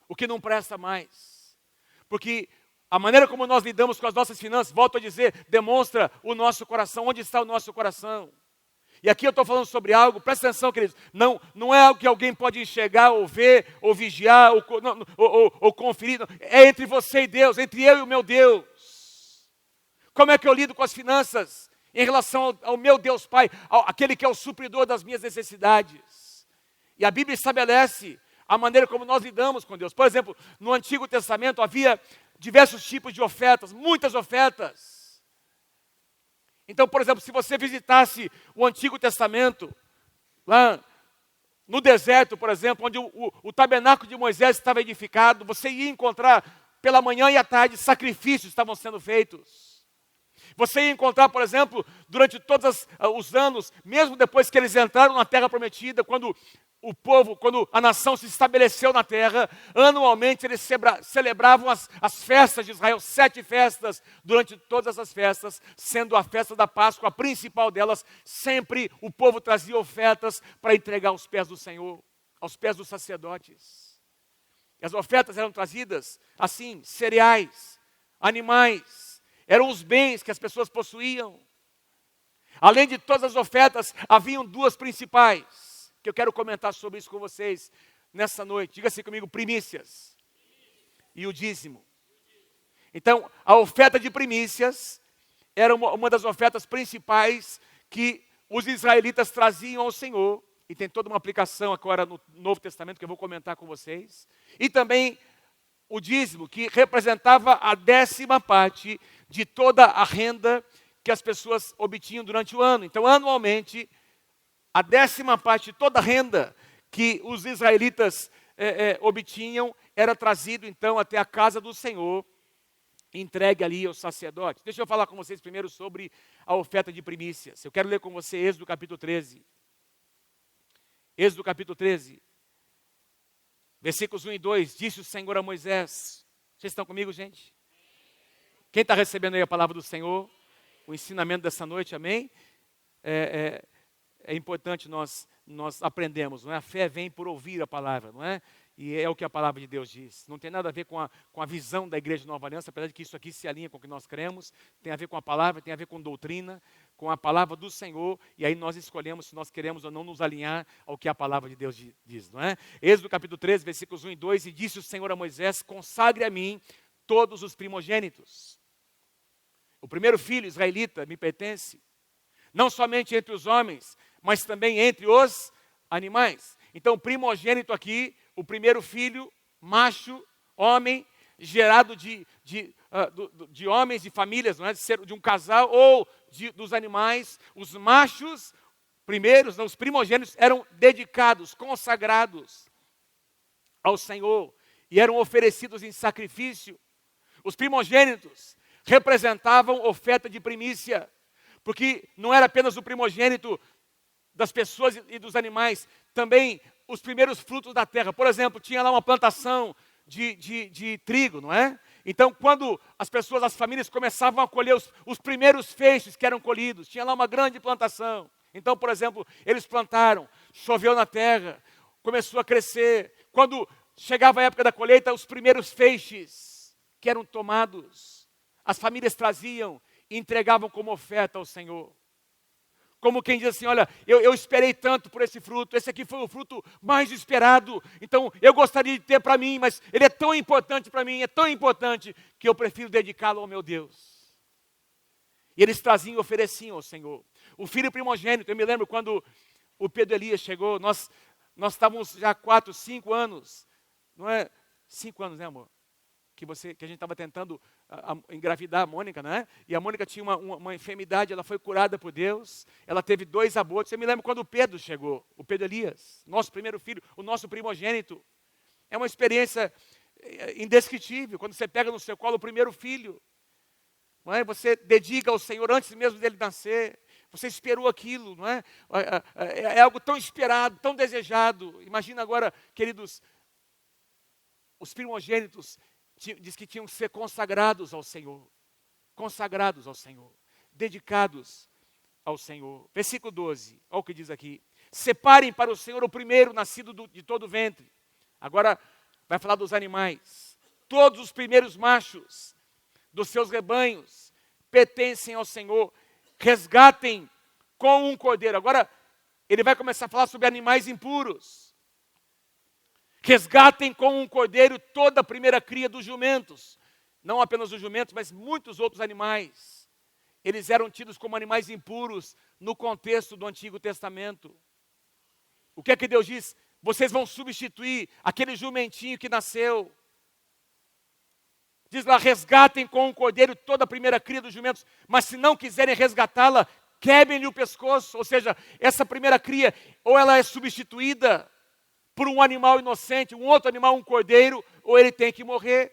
O que não presta mais. Porque a maneira como nós lidamos com as nossas finanças, volto a dizer, demonstra o nosso coração, onde está o nosso coração. E aqui eu estou falando sobre algo, presta atenção, queridos, não é algo que alguém pode enxergar, ou ver, ou vigiar, ou conferir, não. É entre você e Deus, entre eu e o meu Deus. Como é que eu lido com as finanças em relação ao meu Deus Pai, aquele que é o supridor das minhas necessidades? E a Bíblia estabelece a maneira como nós lidamos com Deus. Por exemplo, no Antigo Testamento havia diversos tipos de ofertas, muitas ofertas. Então, por exemplo, se você visitasse o Antigo Testamento, lá no deserto, por exemplo, onde o tabernáculo de Moisés estava edificado, você ia encontrar pela manhã e à tarde sacrifícios estavam sendo feitos. Você ia encontrar, por exemplo, durante todos os anos, mesmo depois que eles entraram na Terra Prometida, quando o povo, quando a nação se estabeleceu na terra, anualmente eles celebravam as festas de Israel, 7 festas, durante todas as festas, sendo a festa da Páscoa a principal delas, sempre o povo trazia ofertas para entregar aos pés do Senhor, aos pés dos sacerdotes. E as ofertas eram trazidas assim, cereais, animais, eram os bens que as pessoas possuíam. Além de todas as ofertas, haviam 2 principais, que eu quero comentar sobre isso com vocês nessa noite. Diga assim comigo, primícias e o dízimo. Então, a oferta de primícias era uma das ofertas principais que os israelitas traziam ao Senhor. E tem toda uma aplicação agora no Novo Testamento que eu vou comentar com vocês. E também o dízimo, que representava a 10ª parte de toda a renda que as pessoas obtinham durante o ano. Então, anualmente, a 10ª parte de toda a renda que os israelitas obtinham era trazido então até a casa do Senhor, entregue ali aos sacerdotes. Deixa eu falar com vocês primeiro sobre a oferta de primícias. Eu quero ler com você Êxodo capítulo 13. Êxodo capítulo 13, versículos 1 e 2. Disse o Senhor a Moisés. Vocês estão comigo, gente? Quem está recebendo aí a palavra do Senhor? O ensinamento dessa noite, amém? É importante nós aprendermos, não é? A fé vem por ouvir a palavra, não é? E é o que a palavra de Deus diz. Não tem nada a ver com a visão da Igreja de Nova Aliança, apesar de que isso aqui se alinha com o que nós cremos. Tem a ver com a palavra, tem a ver com doutrina, com a palavra do Senhor. E aí nós escolhemos se nós queremos ou não nos alinhar ao que a palavra de Deus diz, não é? Êxodo capítulo 13, versículos 1 e 2. E disse o Senhor a Moisés, consagre a mim todos os primogênitos. O primeiro filho israelita me pertence. Não somente entre os homens, mas também entre os animais. Então, primogênito aqui, o primeiro filho, macho, homem, gerado de homens, de famílias, não é? De um casal ou dos animais. Os machos primeiros, os primogênitos, eram dedicados, consagrados ao Senhor e eram oferecidos em sacrifício. Os primogênitos representavam oferta de primícia, porque não era apenas o primogênito das pessoas e dos animais, também os primeiros frutos da terra. Por exemplo, tinha lá uma plantação de trigo, não é? Então, quando as famílias começavam a colher os primeiros feixes que eram colhidos, tinha lá uma grande plantação. Então, por exemplo, eles plantaram, choveu na terra, começou a crescer. Quando chegava a época da colheita, os primeiros feixes que eram tomados, as famílias traziam e entregavam como oferta ao Senhor. Como quem diz assim, olha, eu esperei tanto por esse fruto, esse aqui foi o fruto mais esperado, então eu gostaria de ter para mim, mas ele é tão importante para mim, é tão importante, que eu prefiro dedicá-lo ao meu Deus. E eles traziam e ofereciam ao Senhor. o filho primogênito. Eu me lembro quando o Pedro Elias chegou, nós estávamos já 4, 5 anos, não é? 5 anos, né, amor? Que a gente estava tentando engravidar a Mônica, né? E a Mônica tinha uma enfermidade, ela foi curada por Deus, ela teve 2 abortos. Eu me lembro quando o Pedro chegou, o Pedro Elias, nosso primeiro filho, o nosso primogênito. É uma experiência indescritível, quando você pega no seu colo o primeiro filho, não é? Você dedica ao Senhor antes mesmo dele nascer, você esperou aquilo, não é? É algo tão esperado, tão desejado. Imagina agora, queridos, os primogênitos, diz que tinham que ser consagrados ao Senhor, dedicados ao Senhor. Versículo 12, olha o que diz aqui: separem para o Senhor o primeiro nascido de todo o ventre. Agora vai falar dos animais. Todos os primeiros machos dos seus rebanhos pertencem ao Senhor. Resgatem com um cordeiro. Agora ele vai começar a falar sobre animais impuros. Resgatem com um cordeiro toda a primeira cria dos jumentos. Não apenas os jumentos, mas muitos outros animais. Eles eram tidos como animais impuros no contexto do Antigo Testamento. O que é que Deus diz? Vocês vão substituir aquele jumentinho que nasceu. Diz lá, resgatem com um cordeiro toda a primeira cria dos jumentos. Mas se não quiserem resgatá-la, quebrem-lhe o pescoço. Ou seja, essa primeira cria, ou ela é substituída por um animal inocente, um outro animal, um cordeiro, ou ele tem que morrer.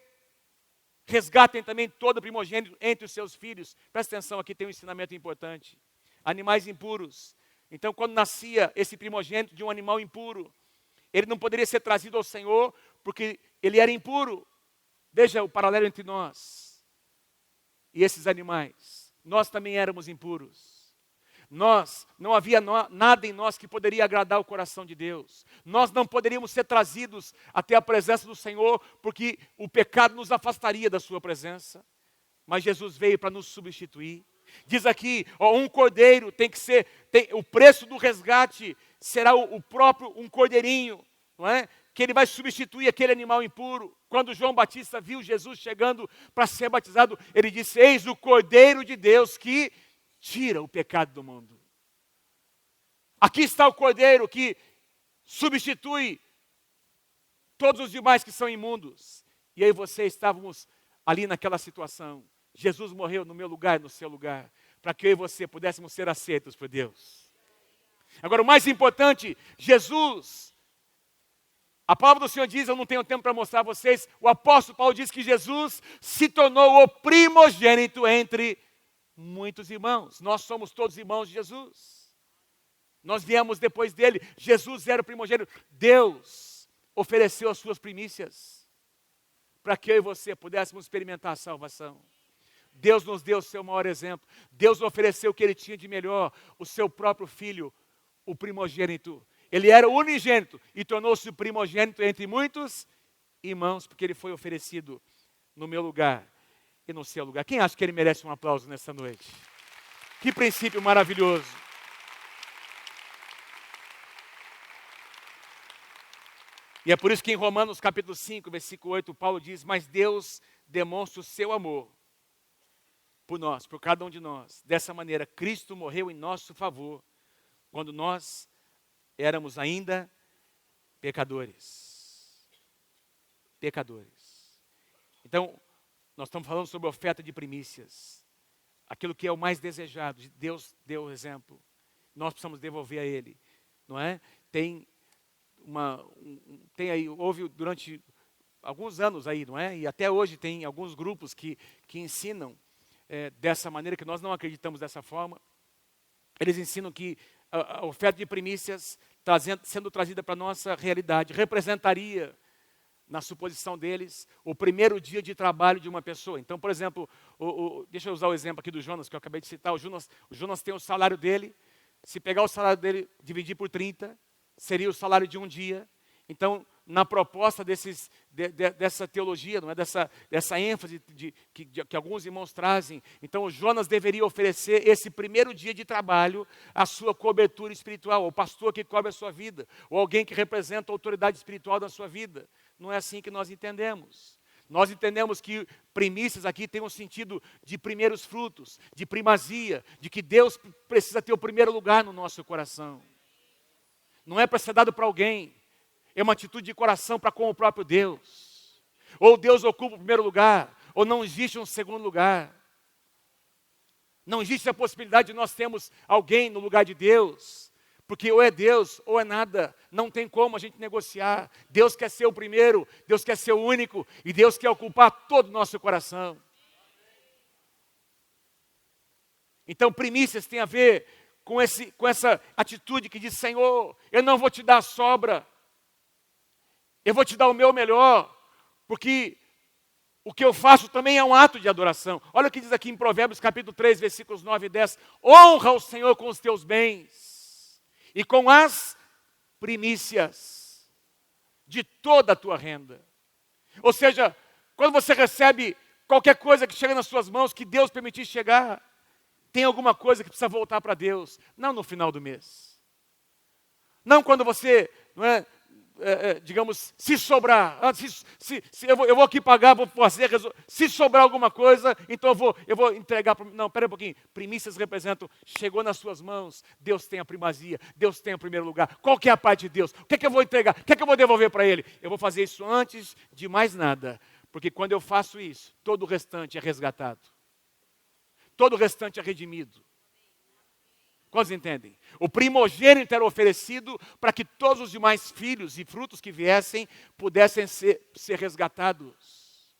Resgatem também todo primogênito entre os seus filhos. Presta atenção, aqui tem um ensinamento importante. Animais impuros. Então, quando nascia esse primogênito de um animal impuro, ele não poderia ser trazido ao Senhor, porque ele era impuro. Veja o paralelo entre nós e esses animais. Nós também éramos impuros. Não havia nada em nós que poderia agradar o coração de Deus. Nós não poderíamos ser trazidos até a presença do Senhor, porque o pecado nos afastaria da sua presença. Mas Jesus veio para nos substituir. Diz aqui, um cordeiro o preço do resgate será o próprio, um cordeirinho, não é? Que ele vai substituir aquele animal impuro. Quando João Batista viu Jesus chegando para ser batizado, ele disse: eis o Cordeiro de Deus que tira o pecado do mundo. Aqui está o Cordeiro que substitui todos os demais que são imundos. E aí estávamos ali naquela situação. Jesus morreu no meu lugar e no seu lugar, para que eu e você pudéssemos ser aceitos por Deus. Agora, o mais importante, Jesus, a palavra do Senhor diz, eu não tenho tempo para mostrar a vocês, o apóstolo Paulo diz que Jesus se tornou o primogênito entre muitos irmãos. Nós somos todos irmãos de Jesus. Nós viemos depois dele. Jesus era o primogênito. Deus ofereceu as suas primícias para que eu e você pudéssemos experimentar a salvação. Deus nos deu o seu maior exemplo. Deus ofereceu o que ele tinha de melhor, o seu próprio filho, o primogênito. Ele era o unigênito e tornou-se o primogênito entre muitos irmãos, porque ele foi oferecido no meu lugar e no seu lugar. Quem acha que ele merece um aplauso nessa noite? Que princípio maravilhoso. E é por isso que em Romanos capítulo 5, versículo 8, Paulo diz: mas Deus demonstra o seu amor por nós, por cada um de nós. Dessa maneira, Cristo morreu em nosso favor, quando nós éramos ainda pecadores. Pecadores. Então, nós estamos falando sobre oferta de primícias. Aquilo que é o mais desejado. Deus deu o exemplo. Nós precisamos devolver a Ele. Não é? Houve durante alguns anos aí, não é? E até hoje tem alguns grupos que ensinam dessa maneira, que nós não acreditamos dessa forma. Eles ensinam que a oferta de primícias, sendo trazida para a nossa realidade, representaria, na suposição deles, o primeiro dia de trabalho de uma pessoa. Então, por exemplo, deixa eu usar o exemplo aqui do Jonas, que eu acabei de citar. O Jonas tem o salário dele. Se pegar o salário dele, dividir por 30, seria o salário de um dia. Então, na proposta dessa teologia, não é? dessa ênfase que alguns irmãos trazem, então o Jonas deveria oferecer esse primeiro dia de trabalho a sua cobertura espiritual, o pastor que cobre a sua vida, ou alguém que representa a autoridade espiritual da sua vida. Não é assim que nós entendemos. Nós entendemos que primícias aqui tem um sentido de primeiros frutos, de primazia, de que Deus precisa ter o primeiro lugar no nosso coração. Não é para ser dado para alguém, é uma atitude de coração para com o próprio Deus. Ou Deus ocupa o primeiro lugar, ou não existe um segundo lugar. Não existe a possibilidade de nós termos alguém no lugar de Deus, porque ou é Deus ou é nada, não tem como a gente negociar. Deus quer ser o primeiro, Deus quer ser o único, e Deus quer ocupar todo o nosso coração. Então primícias tem a ver com essa atitude que diz: Senhor, eu não vou te dar a sobra, eu vou te dar o meu melhor, porque o que eu faço também é um ato de adoração. Olha o que diz aqui em Provérbios capítulo 3, versículos 9 e 10. Honra o Senhor com os teus bens e com as primícias de toda a tua renda. Ou seja, quando você recebe qualquer coisa que chega nas suas mãos, que Deus permitir chegar, tem alguma coisa que precisa voltar para Deus. Não no final do mês. Não quando você, digamos, se sobrar. Eu vou aqui pagar, vou fazer, se sobrar alguma coisa, então eu vou entregar. Não, pera um pouquinho. Primícias representam, chegou nas suas mãos, Deus tem a primazia, Deus tem o primeiro lugar. Qual que é a parte de Deus? O que é que eu vou entregar? O que é que eu vou devolver para Ele? Eu vou fazer isso antes de mais nada, porque quando eu faço isso, todo o restante é resgatado. Todo o restante é redimido. Quantos entendem? O primogênito era oferecido para que todos os demais filhos e frutos que viessem pudessem ser resgatados.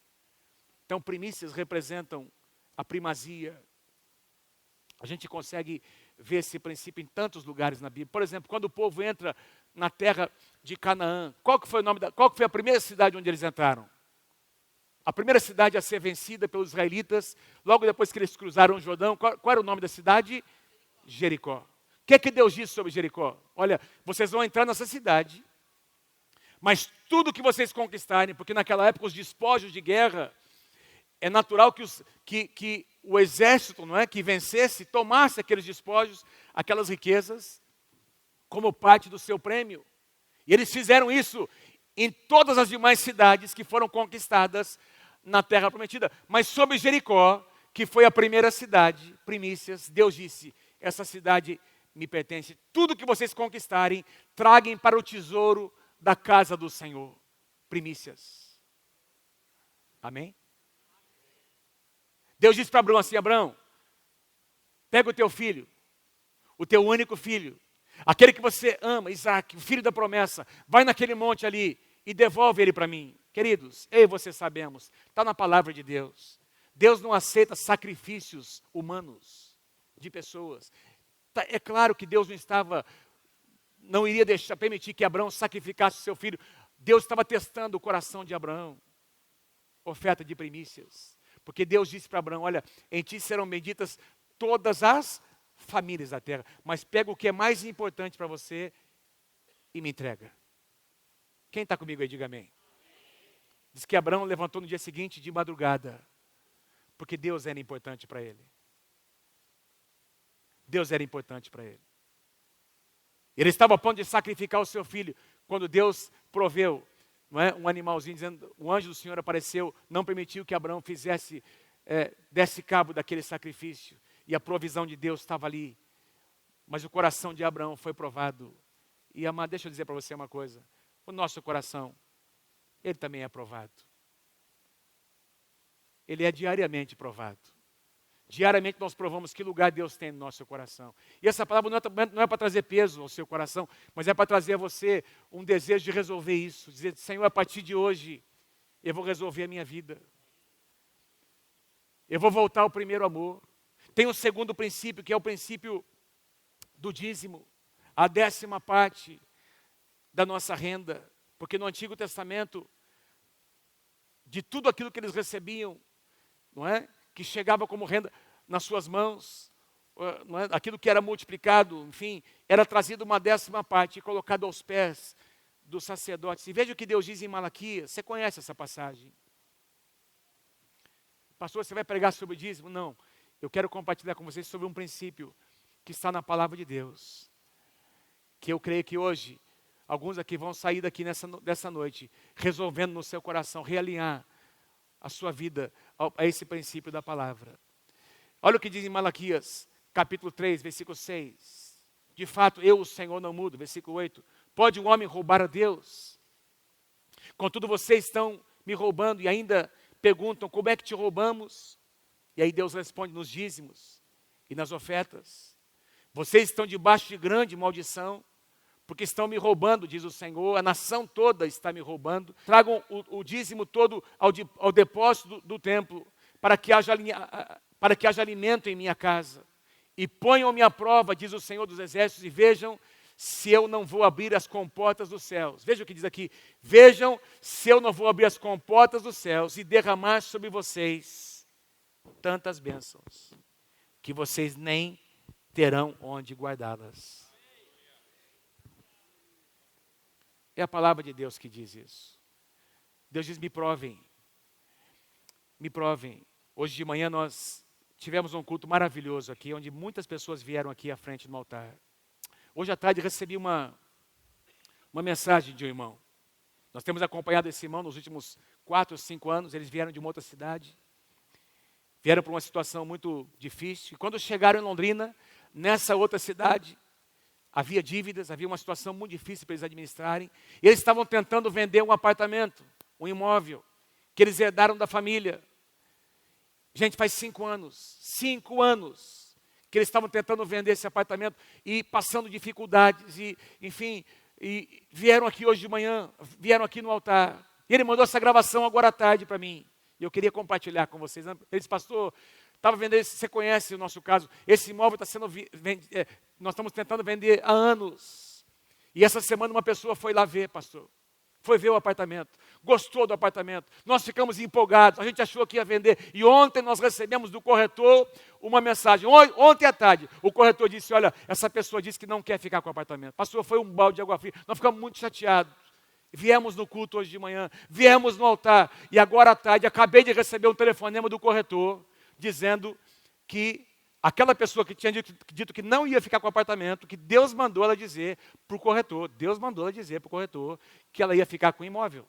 Então, primícias representam a primazia. A gente consegue ver esse princípio em tantos lugares na Bíblia. Por exemplo, quando o povo entra na terra de Canaã, qual que foi a primeira cidade onde eles entraram? A primeira cidade a ser vencida pelos israelitas, logo depois que eles cruzaram o Jordão, qual era o nome da cidade? Jericó. O que é que Deus disse sobre Jericó? Olha, vocês vão entrar nessa cidade, mas tudo que vocês conquistarem, porque naquela época os despojos de guerra, é natural que o exército, que vencesse, tomasse aqueles despojos, aquelas riquezas, como parte do seu prêmio. E eles fizeram isso em todas as demais cidades que foram conquistadas na terra prometida. Mas sobre Jericó, que foi a primeira cidade, primícias, Deus disse: essa cidade me pertence. Tudo que vocês conquistarem, traguem para o tesouro da casa do Senhor. Primícias. Amém? Deus disse para Abraão assim: Abraão, pega o teu filho, o teu único filho, aquele que você ama, Isaac, o filho da promessa, vai naquele monte ali e devolve ele para mim. Queridos, eu e você sabemos, está na palavra de Deus. Deus não aceita sacrifícios humanos de pessoas. É claro que Deus não iria permitir que Abraão sacrificasse seu filho. Deus estava testando o coração de Abraão. Oferta de primícias. Porque Deus disse para Abraão: olha, em ti serão benditas todas as famílias da terra. Mas pega o que é mais importante para você e me entrega. Quem está comigo aí, diga amém. Diz que Abraão levantou no dia seguinte de madrugada, porque Deus era importante para ele. Deus era importante para ele. Ele estava a ponto de sacrificar o seu filho, quando Deus proveu, um animalzinho, dizendo, o anjo do Senhor apareceu, não permitiu que Abraão desse cabo daquele sacrifício, e a provisão de Deus estava ali. Mas o coração de Abraão foi provado. E amado, deixa eu dizer para você uma coisa, o nosso coração, ele também é provado. Ele é diariamente provado. Diariamente nós provamos que lugar Deus tem no nosso coração. E essa palavra não é para trazer peso ao seu coração, mas é para trazer a você um desejo de resolver isso. Dizer: Senhor, a partir de hoje, eu vou resolver a minha vida. Eu vou voltar ao primeiro amor. Tem um segundo princípio, que é o princípio do dízimo. A 10ª parte da nossa renda. Porque no Antigo Testamento, de tudo aquilo que eles recebiam, que chegava como renda nas suas mãos, aquilo que era multiplicado, enfim, era trazido uma 10ª parte e colocado aos pés dos sacerdotes. E veja o que Deus diz em Malaquias. Você conhece essa passagem? Pastor, você vai pregar sobre o dízimo? Não. Eu quero compartilhar com vocês sobre um princípio que está na palavra de Deus, que eu creio que hoje alguns aqui vão sair daqui dessa noite resolvendo no seu coração realinhar a sua vida a esse princípio da palavra. Olha o que diz em Malaquias, capítulo 3, versículo 6. De fato, eu, o Senhor, não mudo. Versículo 8. Pode um homem roubar a Deus? Contudo, vocês estão me roubando e ainda perguntam, como é que te roubamos? E aí Deus responde nos dízimos e nas ofertas. Vocês estão debaixo de grande maldição, porque estão me roubando, diz o Senhor, a nação toda está me roubando. Tragam o dízimo todo ao depósito do templo, para que haja alimento em minha casa. E ponham-me à prova, diz o Senhor dos Exércitos, e vejam se eu não vou abrir as comportas dos céus. Veja o que diz aqui. Vejam se eu não vou abrir as comportas dos céus e derramar sobre vocês tantas bênçãos, que vocês nem terão onde guardá-las. É a palavra de Deus que diz isso. Deus diz, me provem. Me provem. Hoje de manhã nós tivemos um culto maravilhoso aqui, onde muitas pessoas vieram aqui à frente do altar. Hoje à tarde recebi uma mensagem de um irmão. Nós temos acompanhado esse irmão nos últimos 4 ou 5 anos. Eles vieram de uma outra cidade. Vieram para uma situação muito difícil. E quando chegaram em Londrina, nessa outra cidade, havia dívidas, havia uma situação muito difícil para eles administrarem. E eles estavam tentando vender um apartamento, um imóvel, que eles herdaram da família. Gente, faz 5 anos que eles estavam tentando vender esse apartamento e passando dificuldades, e vieram aqui hoje de manhã, vieram aqui no altar. E ele mandou essa gravação agora à tarde para mim. E eu queria compartilhar com vocês. Ele disse, pastor, estava vendendo, você conhece o nosso caso, esse imóvel está sendo vendido, nós estamos tentando vender há anos. E essa semana uma pessoa foi lá ver, pastor. Foi ver o apartamento, gostou do apartamento, nós ficamos empolgados, a gente achou que ia vender, e ontem nós recebemos do corretor uma mensagem, ontem à tarde, o corretor disse, olha, essa pessoa disse que não quer ficar com o apartamento. Pastor, foi um balde de água fria, nós ficamos muito chateados. Viemos no culto hoje de manhã, viemos no altar, e agora à tarde, acabei de receber um telefonema do corretor, dizendo que aquela pessoa que tinha dito que não ia ficar com o apartamento, que Deus mandou ela dizer para o corretor, que ela ia ficar com o imóvel.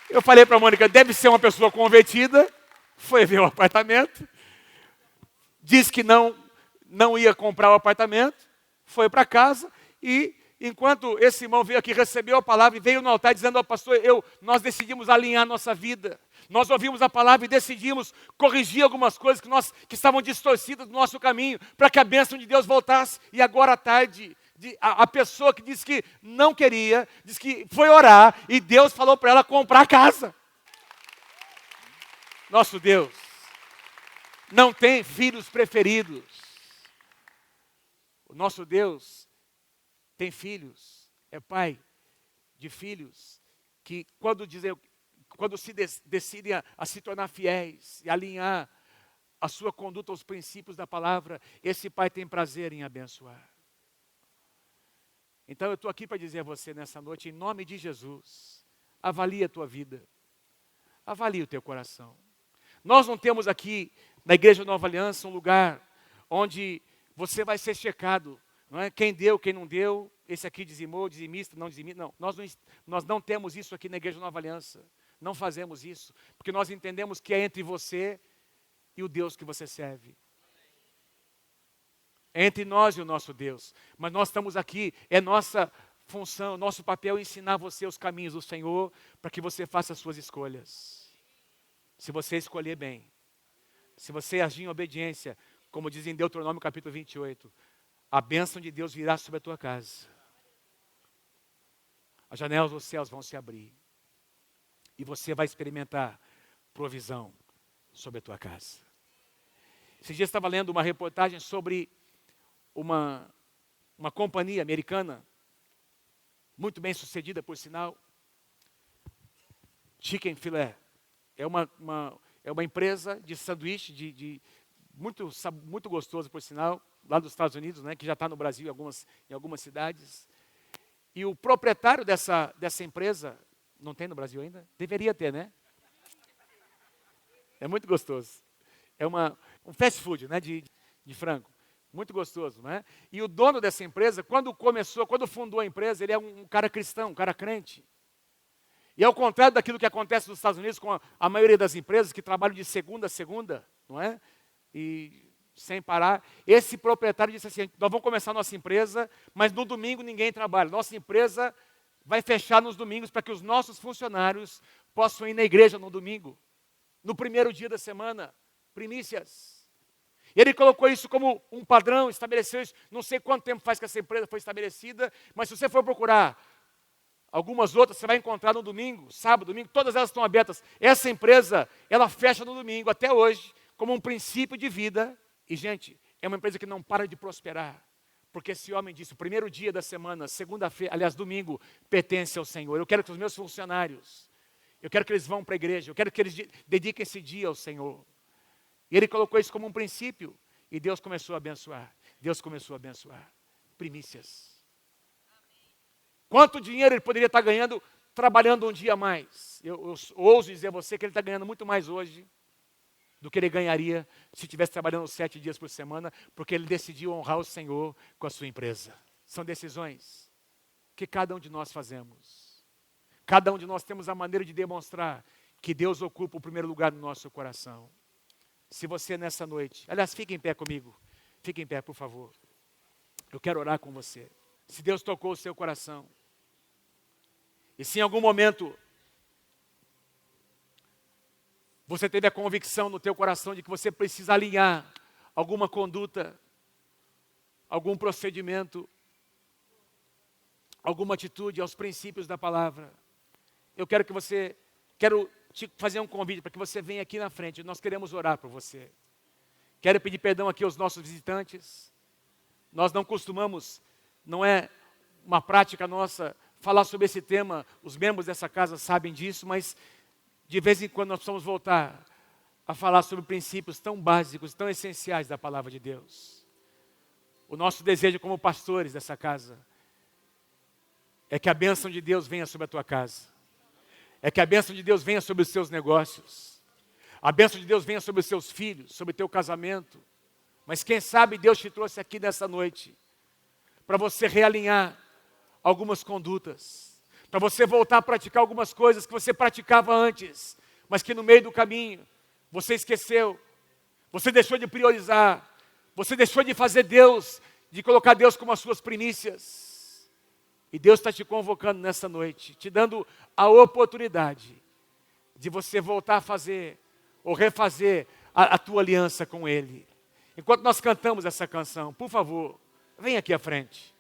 Eu falei para a Mônica, deve ser uma pessoa convertida, foi ver o apartamento, disse que não ia comprar o apartamento, foi para casa e enquanto esse irmão veio aqui, recebeu a palavra e veio no altar dizendo ao pastor, nós decidimos alinhar nossa vida. Nós ouvimos a palavra e decidimos corrigir algumas coisas que estavam distorcidas do nosso caminho, para que a bênção de Deus voltasse. E agora à tarde, a pessoa que disse que não queria, disse que foi orar e Deus falou para ela comprar a casa. Nosso Deus não tem filhos preferidos. O nosso Deus tem filhos, é pai de filhos, que quando se decidem a se tornar fiéis e alinhar a sua conduta aos princípios da palavra, esse pai tem prazer em abençoar. Então eu estou aqui para dizer a você nessa noite, em nome de Jesus, avalie a tua vida, avalie o teu coração. Nós não temos aqui na Igreja Nova Aliança um lugar onde você vai ser checado. Não é? Quem deu, quem não deu, esse aqui dizimou, dizimista, não dizimista. Não, nós não temos isso aqui na Igreja Nova Aliança. Não fazemos isso, porque nós entendemos que é entre você e o Deus que você serve. É entre nós e o nosso Deus. Mas nós estamos aqui, é nossa função, nosso papel é ensinar você os caminhos do Senhor, para que você faça as suas escolhas. Se você escolher bem, se você agir em obediência, como diz em Deuteronômio capítulo 28, a bênção de Deus virá sobre a tua casa. As janelas dos céus vão se abrir. E você vai experimentar provisão sobre a tua casa. Esses dias estava lendo uma reportagem sobre uma companhia americana, muito bem sucedida por sinal, Chicken Filé. É uma empresa de sanduíche, muito gostoso por sinal, lá dos Estados Unidos, né, que já está no Brasil em algumas cidades. E o proprietário dessa empresa, não tem no Brasil ainda? Deveria ter, né? É muito gostoso. É um fast food, né, de frango. Muito gostoso, não é? E o dono dessa empresa, quando fundou a empresa, ele é um cara cristão, um cara crente. E ao contrário daquilo que acontece nos Estados Unidos com a maioria das empresas que trabalham de segunda a segunda, não é? E sem parar, esse proprietário disse assim: nós vamos começar a nossa empresa, mas no domingo ninguém trabalha. Nossa empresa vai fechar nos domingos para que os nossos funcionários possam ir na igreja no domingo, no primeiro dia da semana, primícias. E ele colocou isso como um padrão, estabeleceu isso. Não sei quanto tempo faz que essa empresa foi estabelecida, mas se você for procurar algumas outras, você vai encontrar no domingo, sábado, domingo, todas elas estão abertas. Essa empresa, ela fecha no domingo, até hoje, como um princípio de vida. E, gente, é uma empresa que não para de prosperar. Porque esse homem disse, o primeiro dia da semana, segunda-feira, aliás, domingo, pertence ao Senhor. Eu quero que os meus funcionários, eu quero que eles vão para a igreja, eu quero que eles dediquem esse dia ao Senhor. E ele colocou isso como um princípio. E Deus começou a abençoar. Deus começou a abençoar. Primícias. Quanto dinheiro ele poderia estar ganhando trabalhando um dia a mais? Eu ouso dizer a você que ele está ganhando muito mais hoje do que ele ganharia se estivesse trabalhando 7 dias por semana, porque ele decidiu honrar o Senhor com a sua empresa. São decisões que cada um de nós fazemos. Cada um de nós temos a maneira de demonstrar que Deus ocupa o primeiro lugar no nosso coração. Se você nessa noite, aliás, fique em pé comigo, fique em pé, por favor. Eu quero orar com você. Se Deus tocou o seu coração, e se em algum momento você teve a convicção no teu coração de que você precisa alinhar alguma conduta, algum procedimento, alguma atitude aos princípios da palavra, eu quero te fazer um convite para que você venha aqui na frente. Nós queremos orar por você. Quero pedir perdão aqui aos nossos visitantes. Nós não costumamos, não é uma prática nossa, falar sobre esse tema. Os membros dessa casa sabem disso, mas de vez em quando nós precisamos voltar a falar sobre princípios tão básicos, tão essenciais da palavra de Deus. O nosso desejo como pastores dessa casa é que a bênção de Deus venha sobre a tua casa. É que a bênção de Deus venha sobre os seus negócios. A bênção de Deus venha sobre os seus filhos, sobre o teu casamento. Mas quem sabe Deus te trouxe aqui nessa noite para você realinhar algumas condutas, para você voltar a praticar algumas coisas que você praticava antes, mas que no meio do caminho você esqueceu, você deixou de priorizar, você deixou de fazer Deus, de colocar Deus como as suas primícias. E Deus está te convocando nessa noite, te dando a oportunidade de você voltar a fazer ou refazer a tua aliança com Ele. Enquanto nós cantamos essa canção, por favor, vem aqui à frente.